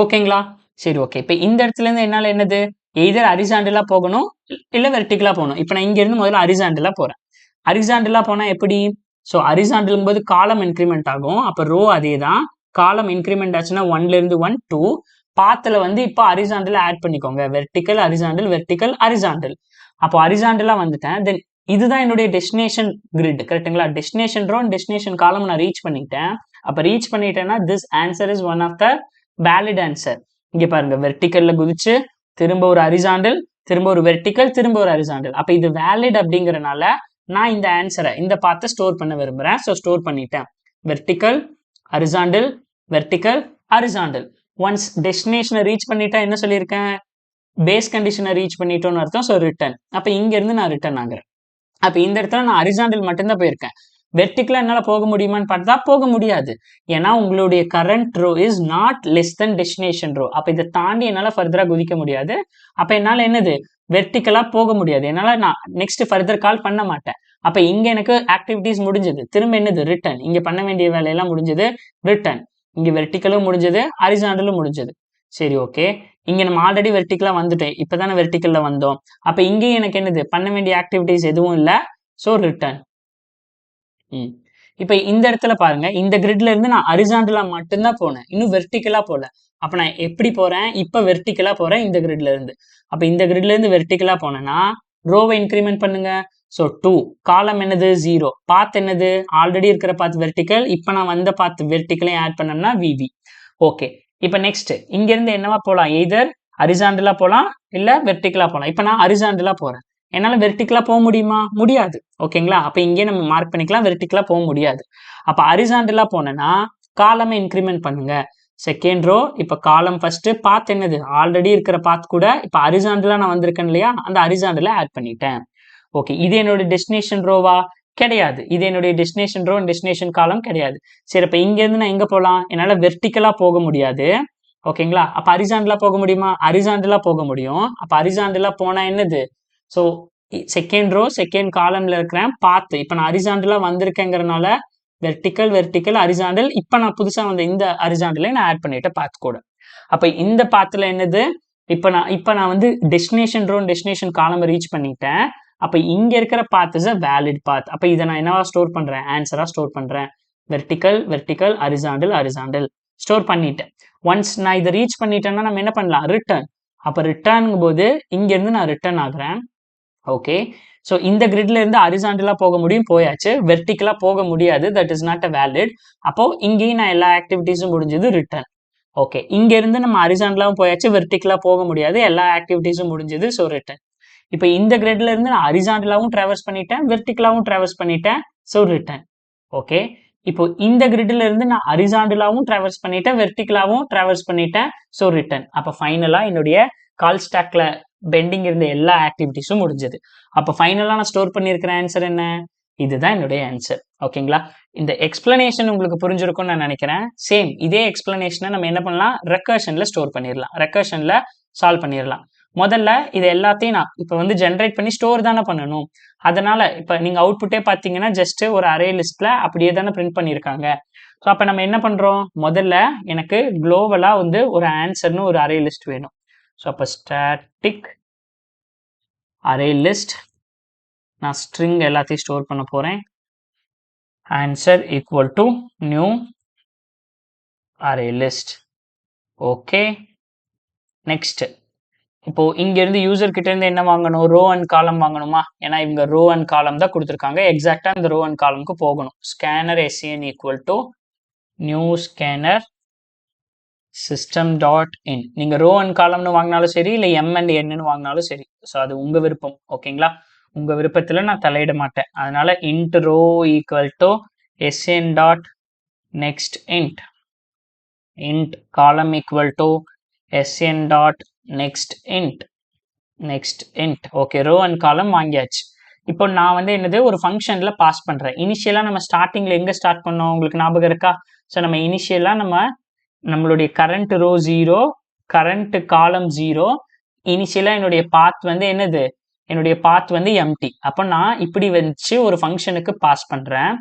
ஓகேங்களா? சரி, ஓகே. இப்போ இந்த இடத்துல இருந்து என்னால் என்னது எய்தர் ஹரிசாண்டலாக போகணும் இல்லை வெர்டிக்கலாக போகணும். இப்போ நான் இங்கேருந்து முதல்ல ஹரிசாண்டலாக போகிறேன். ஹரிசாண்டலாக போனால் எப்படி? ஸோ ஹரிசாண்டலுங்கும் போது காலம் இன்க்ரிமெண்ட் ஆகும். அப்போ ரோ அதே தான், காலம் இன்க்ரிமெண்ட் ஆச்சுன்னா 1லேருந்து 1 2, பாத்தில் வந்து இப்போ ஹரிசாண்டல் ஆட் பண்ணிக்கோங்க, வெர்டிக்கல் ஹரிசாண்டல் வெர்டிக்கல் ஹரிசாண்டல். அப்போ ஹரிசாண்டலாக வந்துட்டேன். தென் இதுதான் என்னுடைய டெஸ்டினேஷன் கிரிட், கரெக்டுங்களா? டெஸ்டினேஷன் ரோ டெஸ்டினேஷன் காலம் நான் ரீச் பண்ணிட்டேன். அப்போ ரீச் பண்ணிட்டேன்னா this answer is one of the valid answer. இங்கே பாருங்க, வெர்டிக்கல்ல குதிச்சு திரும்ப ஒரு ஹரிசாண்டல், திரும்ப ஒரு வெர்டிக்கல், திரும்ப ஒரு ஹரிசாண்டல். அப்போ இது வேலிட் அப்படிங்கறனால நான் இந்த ஆன்சரை இந்த பாத்தை ஸ்டோர் பண்ண விரும்புறேன். ஸோ ஸ்டோர் பண்ணிட்டேன். Vertical horizontal vertical horizontal. Once டெஸ்டினேஷனை ரீச் பண்ணிட்டா என்ன சொல்லியிருக்கேன், பேஸ் கண்டிஷனை ரீச் பண்ணிட்டோம்னு அர்த்தம். So return. அப்போ இங்க இருந்து நான் ரிட்டர்ன் ஆகுறேன். அப்போ இந்த இடத்துல நான் ஹரிசாண்டல் மட்டும்தான் போயிருக்கேன். வெர்டிக்கலா என்னால் போக முடியுமான்னு பார்த்தா போக முடியாது. ஏன்னா உங்களுடைய current row is not less than destination row. அப்போ இதை தாண்டி என்னால் ஃபர்தராக குதிக்க முடியாது. அப்போ என்னால் என்னது வெர்டிக்கலா போக முடியாது. என்னால் நான் நெக்ஸ்ட் ஃபர்தர் கால் பண்ண மாட்டேன். அப்போ இங்கே எனக்கு ஆக்டிவிட்டிஸ் முடிஞ்சது. திரும்ப என்னது ரிட்டர்ன். இங்கே பண்ண வேண்டிய வேலையெல்லாம் முடிஞ்சது, ரிட்டர்ன். இங்கே வெர்டிக்கலும் முடிஞ்சது, ஹரிசாண்டலும் முடிஞ்சது. சரி, ஓகே. இங்கே நம்ம ஆல்ரெடி வெர்டிக்கலாக வந்துட்டேன், இப்போ தானே வெர்டிக்கலில் வந்தோம். அப்போ இங்கேயும் எனக்கு என்னது பண்ண வேண்டிய ஆக்டிவிட்டிஸ் எதுவும் இல்லை. So return. இப்போ இந்த இடத்துல பாருங்க, இந்த கிரிட்ல இருந்து நான் ஹரிசாண்டலா மட்டும்தான் போனேன், இன்னும் வெர்டிக்கலா போல. அப்ப நான் எப்படி போறேன், இப்ப வெர்டிக்கலா போறேன் இந்த கிரிட்ல இருந்து. அப்ப இந்த கிரிட்ல இருந்து வெர்டிக்கலா போனேன்னா ரோவை இன்க்ரிமெண்ட் பண்ணுங்க. ஸோ 2, காலம் என்னது 0, பாத் என்னது ஆல்ரெடி இருக்கிற பாத் வெர்டிக்கல், இப்போ நான் வந்த பாத் வெர்டிக்கலையும் ஆட் பண்ணோம்னா விவி. ஓகே. இப்போ நெக்ஸ்ட் இங்க இருந்து என்னவா போகலாம், எய்தர் ஹரிசாண்டலா போகலாம் இல்ல வெர்டிக்கலா போகலாம். இப்போ நான் ஹரிசாண்டலா போறேன். என்னால் வெர்டிக்கலா போக முடியுமா? முடியாது. ஓகேங்களா? அப்போ இங்கே நம்ம மார்க் பண்ணிக்கலாம், வெர்டிக்கலா போக முடியாது. அப்போ ஹரிசாண்டலா போனேன்னா காலமை இன்க்ரிமெண்ட் பண்ணுங்க. செகண்ட் ரோ, இப்போ காலம் ஃபர்ஸ்ட், பாத் என்னது ஆல்ரெடி இருக்கிற பாத் கூட இப்போ ஹரிசாண்டலா நான் வந்திருக்கேன் இல்லையா, அந்த ஹரிசாண்டலை ஆட் பண்ணிட்டேன். ஓகே. இது என்னோட டெஸ்டினேஷன் ரோவா? கிடையாது. இது என்னுடைய டெஸ்டினேஷன் ரோ டெஸ்டினேஷன் காலம் கிடையாது. சரி, இப்போ இங்கேருந்து நான் எங்கே போகலாம்? என்னால் வெர்டிக்கலா போக முடியாது. ஓகேங்களா? அப்போ ஹரிசாண்டலா போக முடியுமா? ஹரிசாண்டலா போக முடியும். அப்போ ஹரிசாண்டலா போனா என்னது, ஸோ செகண்ட் ரோ செகண்ட் காலம்ல இருக்கிறேன், பாத்து இப்போ நான் ஹரிசாண்டலா வந்திருக்கேங்கிறனால வெர்டிக்கல் வெர்டிக்கல் ஹரிசாண்டல், இப்போ நான் புதுசா வந்த இந்த ஹரிசாண்டலை நான் ஆட் பண்ணிட்டேன் பாத் கூட. அப்போ இந்த பாத்துல என்னது, இப்போ நான் வந்து destination row destination column reach பண்ணிட்டேன். அப்போ இங்க இருக்கிற பாத் இஸ் அ வேலிட் பாத். அப்போ இதை நான் என்னவா ஸ்டோர் பண்றேன், ஆன்சரா ஸ்டோர் பண்றேன். Vertical vertical horizontal horizontal store பண்ணிட்டேன். ஒன்ஸ் நான் இதை ரீச் பண்ணிட்டேன்னா நம்ம என்ன பண்ணலாம், ரிட்டர்ன். அப்போ ரிட்டர்னுங்கும் போது இங்க இருந்து நான் ரிட்டர்ன் ஆகுறேன். ஓகே. ஸோ இந்த கிரிட்ல இருந்து ஹரிசாண்டலா போக முடியும், போயாச்சு. வெர்டிக்கலா போக முடியாது, that is not a valid. அப்போ இங்கேயும் நான் எல்லா ஆக்டிவிட்டிஸும் முடிஞ்சது, ரிட்டர்ன். ஓகே. இங்க இருந்து நம்ம ஹரிசாண்டலாவும் போயாச்சு, வெர்டிக்கலா போக முடியாது, எல்லா ஆக்டிவிட்டிஸும் முடிஞ்சது, ஸோ ரிட்டர்ன். இப்போ இந்த கிரிட்ல இருந்து நான் ஹரிசாண்டலாவும் டிராவர்ஸ் பண்ணிட்டேன், வெர்டிக்கலாவும் டிராவர்ஸ் பண்ணிட்டேன், ஸோ ரிட்டர்ன். ஓகே. இப்போ இந்த கிரிட்ல இருந்து நான் ஹரிசாண்டலாவும் டிராவர்ஸ் பண்ணிட்டேன், வெர்டிக்கலாவும் டிராவர்ஸ் பண்ணிட்டேன், ஸோ ரிட்டர்ன். அப்போ ஃபைனலா என்னுடைய கால் ஸ்டாக்ல பெண்டிங் இருந்த எல்லா ஆக்டிவிட்டிஸும் முடிஞ்சது. அப்போ ஃபைனலா நான் ஸ்டோர் பண்ணியிருக்கிற ஆன்சர் என்ன, இதுதான் என்னுடைய ஆன்சர். ஓகேங்களா? இந்த எக்ஸ்பிளனேஷன் உங்களுக்கு புரிஞ்சிருக்கும்னு நான் நினைக்கிறேன். சேம் இதே எக்ஸ்பிளனேஷனை நம்ம என்ன பண்ணலாம், ரெக்கர்ஷன்ல ஸ்டோர் பண்ணிடலாம், ரெக்கர்ஷன்ல சால்வ் பண்ணிடலாம். முதல்ல இது எல்லாத்தையும் நான் இப்போ வந்து ஜென்ரேட் பண்ணி ஸ்டோர் தானே பண்ணணும். அதனால இப்போ நீங்க அவுட்புட்டே பார்த்தீங்கன்னா ஜஸ்ட் ஒரு அரே லிஸ்ட்ல அப்படியே தானே பிரிண்ட் பண்ணியிருக்காங்க. ஸோ அப்போ நம்ம என்ன பண்றோம், முதல்ல எனக்கு குளோபலா வந்து ஒரு ஆன்சர்னு ஒரு அரே லிஸ்ட் வேணும். ஸோ அப்போ ஸ்டாட்டிக் அரே லிஸ்ட், நான் ஸ்ட்ரிங் எல்லாத்தையும் ஸ்டோர் பண்ண போறேன். Answer equal to new array list. Okay. Next, இப்போ இங்க இருந்து யூசர் கிட்ட இருந்து என்ன வாங்கணும், ரோ அண்ட் காலம் வாங்கணுமா? ஏன்னா இவங்க ரோ அண்ட் காலம் தான் கொடுத்துருக்காங்க, எக்ஸாக்டா இந்த ரோ அண்ட் காலம்க்கு போகணும். Scanner SCN equal to new scanner system dot in. நீங்க ரோ அண்ட் காலம்னு வாங்கினாலும் சரி, இல்லை M and N வாங்கினாலும் சரி, ஸோ அது உங்க விருப்பம். ஓகேங்களா? உங்க விருப்பத்துல நான் தலையிட மாட்டேன். அதனால int row equal to SCN dot next int, int column equal to SCN dot next int, next int. Okay, row and column வாங்கியாச்சு. இப்போ நான் வந்து என்னது ஒரு ஃபங்க்ஷன்ல பாஸ் பண்றேன். இனிஷியலா நம்ம ஸ்டார்டிங்ல எங்க ஸ்டார்ட் பண்ணோம் உங்களுக்கு ஞாபகம் இருக்கா? ஸோ நம்ம இனிஷியலா நம்மளுடைய கரண்ட் ரோ 0, கரண்ட் காலம் 0, இனிஷியலா என்னுடைய பாத் வந்து என்னது? என்னுடைய பாத் வந்து எம்டி. அப்போ நான் இப்படி வச்சு ஒரு ஃபங்க்ஷனுக்கு பாஸ் பண்றேன்.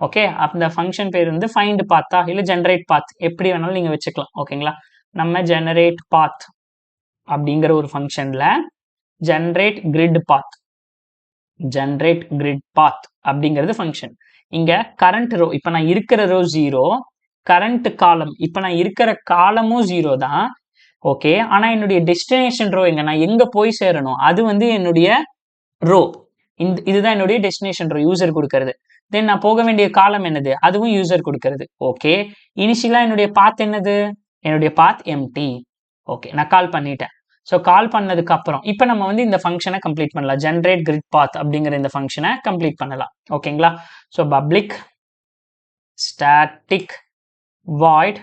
ஓகே, அந்த ஃபங்க்ஷன் பேர் வந்து ஃபைண்ட் பாத்தா இல்ல ஜெனரேட் பாத் எப்படி வேணாலும் நீங்க வச்சுக்கலாம். ஓகேங்களா, நம்ம ஜெனரேட் பாத் அப்படிங்கிற ஒரு ஃபங்க்ஷன்ல ஜெனரேட் கிரிட் பாத் அப்படிங்கிறது ஃபங்க்ஷன். இங்க கரண்ட் ரோ இப்ப நான் இருக்கிற ரோ 0, கரண்ட் காலம் இப்ப நான் இருக்கிற காலமும் 0 தான். ஓகே, ஆனா என்னுடைய டெஸ்டினேஷன் ரோ எங்க, நான் எங்க போய் சேரணும் அது வந்து என்னுடைய ரோ. இதுதான் என்னுடைய டெஸ்டினேஷன் ரோ, யூசர் கொடுக்கிறது. தென் நான் போக வேண்டிய காலம் என்னது, அதுவும் யூசர் கொடுக்கிறது. ஓகே, இனிஷியலா என்னுடைய பாத் என்னது, என்னுடைய பாத் எம்டி. ஓகே, நான் கால் பண்ணிட்டேன். ஸோ கால் பண்ணதுக்கு அப்புறம் இப்போ நம்ம வந்து இந்த ஃபங்க்ஷனை கம்ப்ளீட் பண்ணலாம். ஜென்ரேட் கிரிட் பாத் அப்படிங்கிற இந்த ஃபங்க்ஷனை கம்ப்ளீட் பண்ணலாம். ஓகேங்களா, so public static void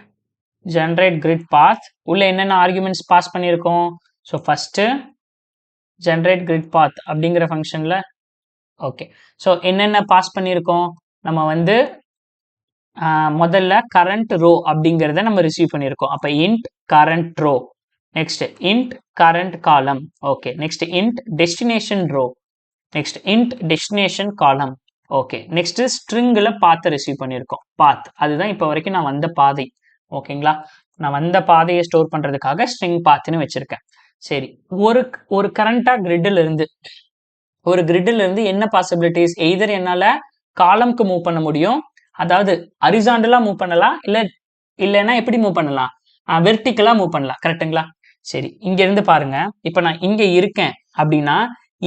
generate grid path உள்ள என்னென்ன ஆர்குமெண்ட்ஸ் பாஸ் பண்ணியிருக்கோம். So first generate grid path அப்படிங்கிற ஃபங்க்ஷன்ல ஓகே, ஸோ என்னென்ன பாஸ் பண்ணியிருக்கோம், நம்ம வந்து முதல்ல கரண்ட் ரோ அப்படிங்கிறத நம்ம ரிசீவ் பண்ணியிருக்கோம். அப்போ int current row, next int current column. Okay, next int destination row, next int destination column. Okay, next ஸ்ட்ரிங்கில் பாத்தை ரிசீவ் பண்ணியிருக்கோம். பாத் அதுதான் இப்போ வரைக்கும் நான் வந்த பாதை. ஓகேங்களா, நான் வந்த பாதையை ஸ்டோர் பண்றதுக்காக ஸ்ட்ரிங் பாத்னு வச்சிருக்கேன். சரி, ஒரு கரண்டா கிரிட்ல இருந்து என்ன பாசிபிலிட்டிஸ், எய்தர் என்னால காலம்க்கு மூவ் பண்ண முடியும், அதாவது ஹரிசாண்டலா மூவ் பண்ணலாம், இல்லைன்னா எப்படி மூவ் பண்ணலாம், வெர்டிக்கலா மூவ் பண்ணலாம். கரெக்டுங்களா? சரி, இங்க இருந்து பாருங்க, இப்ப நான் இங்க இருக்கேன் அப்படின்னா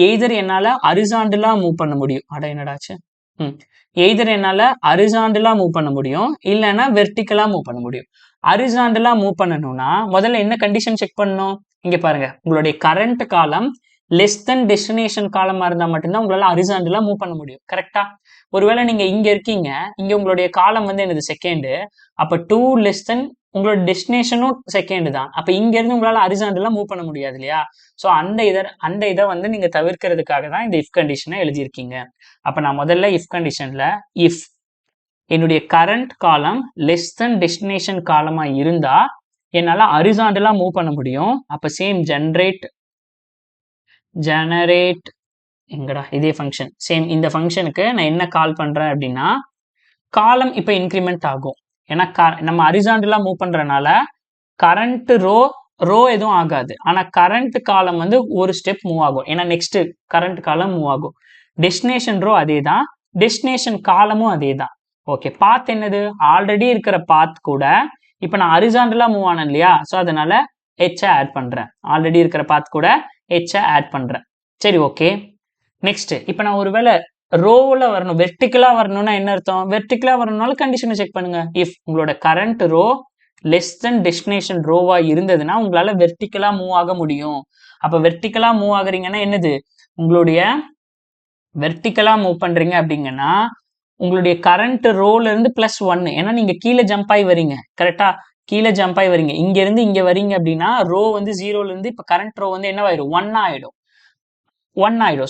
எய்தர் என்னால ஹரிசாண்டலா மூவ் பண்ண முடியும். என்னடாச்சு, எய்தர் என்னால ஹரிசாண்டலா மூவ் பண்ண முடியும், இல்லைன்னா வெர்டிக்கலா மூவ் பண்ண முடியும். ஹரிசாண்டலா மூவ் பண்ணணும்னா முதல்ல என்ன கண்டிஷன் செக் பண்ணணும், இங்க பாருங்க, உங்களுடைய கரண்ட் காலம் லெஸ் தென் டெஸ்டினேஷன் காலமா இருந்தா மட்டும்தான் உங்களால ஹரிசாண்டலா மூவ் பண்ண முடியும். கரெக்டா? ஒருவேளை நீங்க இங்க இருக்கீங்க, இங்க உங்களுடைய காலம் வந்து என்னது செகண்ட், அப்ப 2 லெஸ் தென் உங்களோட டெஸ்டினேஷனும் செகண்ட் தான். அப்ப இங்க இருந்து உங்களால ஹரிசாண்டலா மூவ் பண்ண முடியாது இல்லையா? சோ அந்த இதை வந்து நீங்க தவிர்க்கிறதுக்காக தான் இந்த இஃப் கண்டிஷனை எழுதியிருக்கீங்க. அப்ப நான் முதல்ல இஃப் கண்டிஷன்ல இஃப் என்னுடைய கரண்ட் காலம் லெஸ் தென் டெஸ்டினேஷன் காலமா இருந்தா என்னால ஹரிசாண்டலா மூவ் பண்ண முடியும். அப்ப சேம் ஜெனரேட் எங்கடா இதே ஃபங்க்ஷன், சேம் இந்த ஃபங்க்ஷனுக்கு நான் என்ன கால் பண்றேன் அப்படின்னா, காலம் இப்ப இன்க்ரிமெண்ட் ஆகும். ஏன்னா நம்ம ஹரிசாண்டலா மூவ் பண்றதுனால கரண்ட் ரோ எதுவும் ஆகாது, ஆனா கரண்ட் காலம் வந்து ஒரு ஸ்டெப் மூவ் ஆகும். ஏன்னா நெக்ஸ்ட் கரண்ட் காலம் மூவ் ஆகும். டெஸ்டினேஷன் ரோ அதே தான், டெஸ்டினேஷன் காலமும் அதே தான். ஓகே, பாத் என்னது, ஆல்ரெடி இருக்கிற பாத் கூட இப்ப நான் ஹரிசாண்டலா மூவ் ஆனேன் இல்லையா, ஸோ அதனால ஹெச் ஆட் பண்றேன். ஆல்ரெடி இருக்கிற பாத் கூட ஹெச் ஆட் பண்றேன். சரி, ஓகே. நெக்ஸ்ட் இப்ப நான் ஒருவேளை ரோல வரணும், வெர்டிக்கலா வரணும்னா என்ன அர்த்தம், வெர்டிக்கலா வரணும்னாலும் கண்டிஷனை செக் பண்ணுங்க. இஃப் உங்களோட current row less than destination ரோவா இருந்ததுன்னா உங்களால வெர்டிக்கலா மூவ் ஆக முடியும். அப்ப வெர்டிக்கலா மூவ் ஆகுறீங்கன்னா என்னது, உங்களுடைய வெர்டிக்கலா மூவ் பண்றீங்க அப்படிங்கன்னா உங்களுடைய கரண்ட் ரோல இருந்து +1, ஏன்னா நீங்க கீழே ஜம்ப் ஆகி வரீங்க. கரெக்டா? கீழே ஜம்ப் ஆகி வரீங்க, இங்க இருந்து இங்க வரீங்க அப்படின்னா ரோ வந்து 0ல இருந்து இப்ப கரண்ட் ரோ வந்து என்னவாயிடும், 1 ஆயிடும்.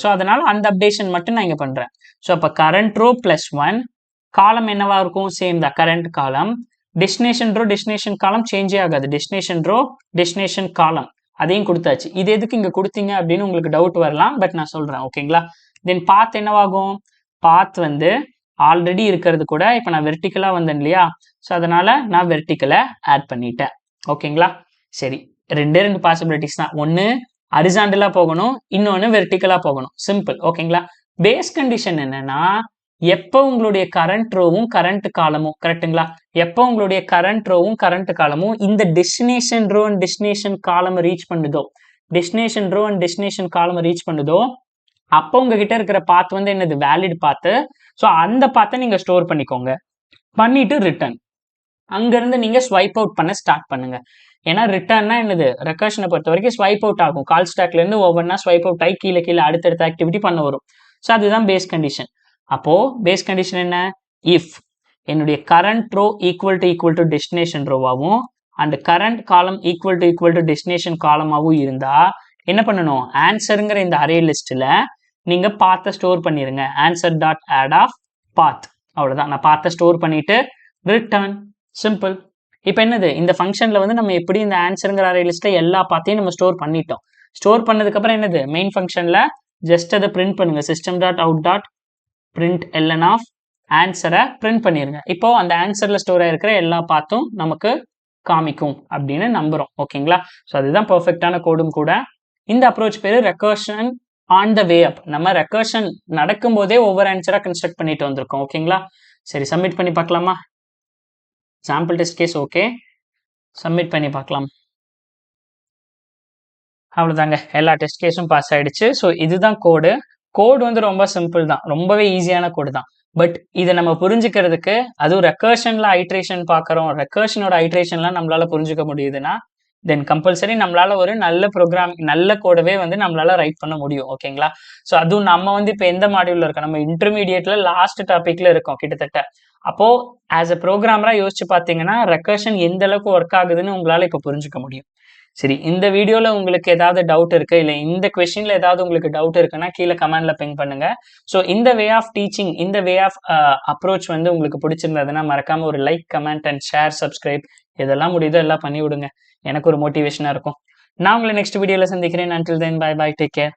ஸோ அதனால அந்த அப்டேஷன் மட்டும் நான் இங்க பண்றேன். ஸோ அப்ப கரண்ட் ரோ +1, காலம் என்னவா இருக்கும், சேம் தான் கரண்ட் காலம். டெஸ்டினேஷன் ரோ டெஸ்டினேஷன் காலம் சேஞ்சே ஆகாது, டெஸ்டினேஷன் ரோ டெஸ்டினேஷன் காலம் அதையும் கொடுத்தாச்சு. இது எதுக்கு இங்க கொடுத்தீங்க அப்படின்னு உங்களுக்கு டவுட் வரலாம், பட் நான் சொல்றேன். ஓகேங்களா? தென் பாத் என்னவாகும், பாத் வந்து ஆல்ரெடி இருக்கிறது கூட இப்ப நான் வெர்டிக்கலா வந்தேன் இல்லையா, ஸோ அதனால நான் வெர்டிக்கலை ஆட் பண்ணிட்டேன். ஓகேங்களா? சரி, ரெண்டு பாசிபிலிட்டிஸ் தான், ஒன்னு ஹரிசாண்டலா போகணும், இன்னொன்னு வெர்டிக்கலா போகணும். சிம்பிள். ஓகேங்களா? பேஸ் கண்டிஷன் என்னன்னா, எப்போ உங்களுடைய கரண்ட் ரோவும் கரண்ட் காலமும், கரெக்டுங்களா, எப்போ உங்களுடைய கரண்ட் ரோவும் கரண்ட் காலமும் இந்த destination row and destination column reach பண்ணுதோ, destination row and destination column reach பண்ணுதோ, அப்போ உங்ககிட்ட இருக்கிற பாத் வந்து என்னது, வேலிட் பாத்து. ஸோ அந்த பாத்தை நீங்க ஸ்டோர் பண்ணிக்கோங்க, பண்ணிட்டு ரிட்டர்ன் அங்கிருந்து நீங்க ஸ்வைப் அவுட் பண்ண ஸ்டார்ட் பண்ணுங்க. ஏன்னா ரிட்டர்ன்னா என்னது, ரெக்கர்ஷனை பொறுத்த வரைக்கும் ஸ்வைப் அவுட் ஆகும். கால் ஸ்டாக்ல இருந்து ஒவ்வொன்றா ஸ்வைப் அவுட் ஆகி கீழே அடுத்தடுத்த ஆக்டிவிட்டி பண்ண வரும். ஸோ அதுதான் பேஸ் கண்டிஷன். அப்போ பேஸ் கண்டிஷன் என்ன, இஃப் என்னுடைய current row equal to destination ரோவாகவும் and current column equal to destination காலமாகவும் இருந்தா என்ன பண்ணணும், ஆன்சருங்கிற இந்த அரே லிஸ்ட்ல நீங்கள் பாத்தை ஸ்டோர் பண்ணிடுங்க. Answer dot add of path, அவ்வளோதான். நான் பாத்தை ஸ்டோர் பண்ணிவிட்டு ரிட்டர்ன், சிம்பிள். இப்போ என்னது, இந்த ஃபங்க்ஷனில் வந்து நம்ம எப்படி இந்த ஆன்சருங்கிற அரே லிஸ்ட்டில் எல்லா பாத்தையும் நம்ம ஸ்டோர் பண்ணிட்டோம். ஸ்டோர் பண்ணதுக்கப்புறம் என்னது, மெயின் ஃபங்க்ஷனில் ஜஸ்ட் அதை பிரிண்ட் பண்ணுங்கள். System dot out dot print L N of ஆன்சரை பிரிண்ட் பண்ணிடுங்க. இப்போ அந்த ஆன்சரில் ஸ்டோர் ஆகிருக்கிற எல்லா பாத்தும் நமக்கு காமிக்கும் அப்படின்னு நம்புகிறோம். ஓகேங்களா? ஸோ அதுதான் பர்ஃபெக்டான கோடும் கூட. இந்த அப்ரோச் பேர் ரெக்கர்ஷன் ஆன் த வே அப். நம்ம ரெக்கர்ஷன் நடக்கும்போதே ஒவ்வொரு ஆன்சராக கன்ஸ்ட்ரக்ட் பண்ணிட்டு வந்திருக்கோம். ஓகேங்களா? சரி, சப்மிட் பண்ணி பார்க்கலாமா? Sample test case okay, submit பண்ணி பார்க்கலாம். அவ்வளோதாங்க, எல்லா டெஸ்ட் கேஸும் பாஸ் ஆயிடுச்சு. ஸோ இதுதான் கோடு. கோடு வந்து ரொம்ப சிம்பிள் தான், ரொம்பவே ஈஸியான கோடு தான். பட் இதை நம்ம புரிஞ்சுக்கிறதுக்கு, அதுவும் ரெக்கர்ஷனில் ஐட்ரேஷன் பார்க்குறோம், ரெக்கர்ஷனோட ஐட்ரேஷன்லாம் நம்மளால புரிஞ்சுக்க முடியுதுன்னா தென் கம்பல்சரி நம்மளால ஒரு நல்ல ப்ரோக்ராம், நல்ல கோடவே வந்து நம்மளால ரைட் பண்ண முடியும். ஓகேங்களா? ஸோ அதுவும் நம்ம வந்து இப்போ எந்த மாடியூல்ல இருக்கோம், நம்ம இன்டர்மீடியேட்ல லாஸ்ட் டாபிக்ல இருக்கோம் கிட்டத்தட்ட. அப்போ ஆஸ் அ ப்ரோக்ராமரா யோசிச்சு பார்த்தீங்கன்னா ரெக்கர்ஷன் எந்த அளவுக்கு ஒர்க் ஆகுதுன்னு உங்களால இப்போ புரிஞ்சுக்க முடியும். சரி, இந்த வீடியோவில் உங்களுக்கு ஏதாவது டவுட் இருக்கு, இல்லை இந்த கொஸ்டின்ல ஏதாவது உங்களுக்கு டவுட் இருக்குன்னா கீழே கமெண்ட்ல பிங் பண்ணுங்க. ஸோ இந்த வே ஆஃப் டீச்சிங், இந்த வே ஆஃப் அப்ரோச் வந்து உங்களுக்கு பிடிச்சிருந்ததுன்னா மறக்காம ஒரு like, comment and share, subscribe இதெல்லாம் முடியுதோ எல்லாம் பண்ணி விடுங்க. எனக்கு ஒரு மோட்டிவேஷனா இருக்கும். நான் உங்களை நெக்ஸ்ட் வீடியோல சந்திக்கிறேன். until then bye bye, take care.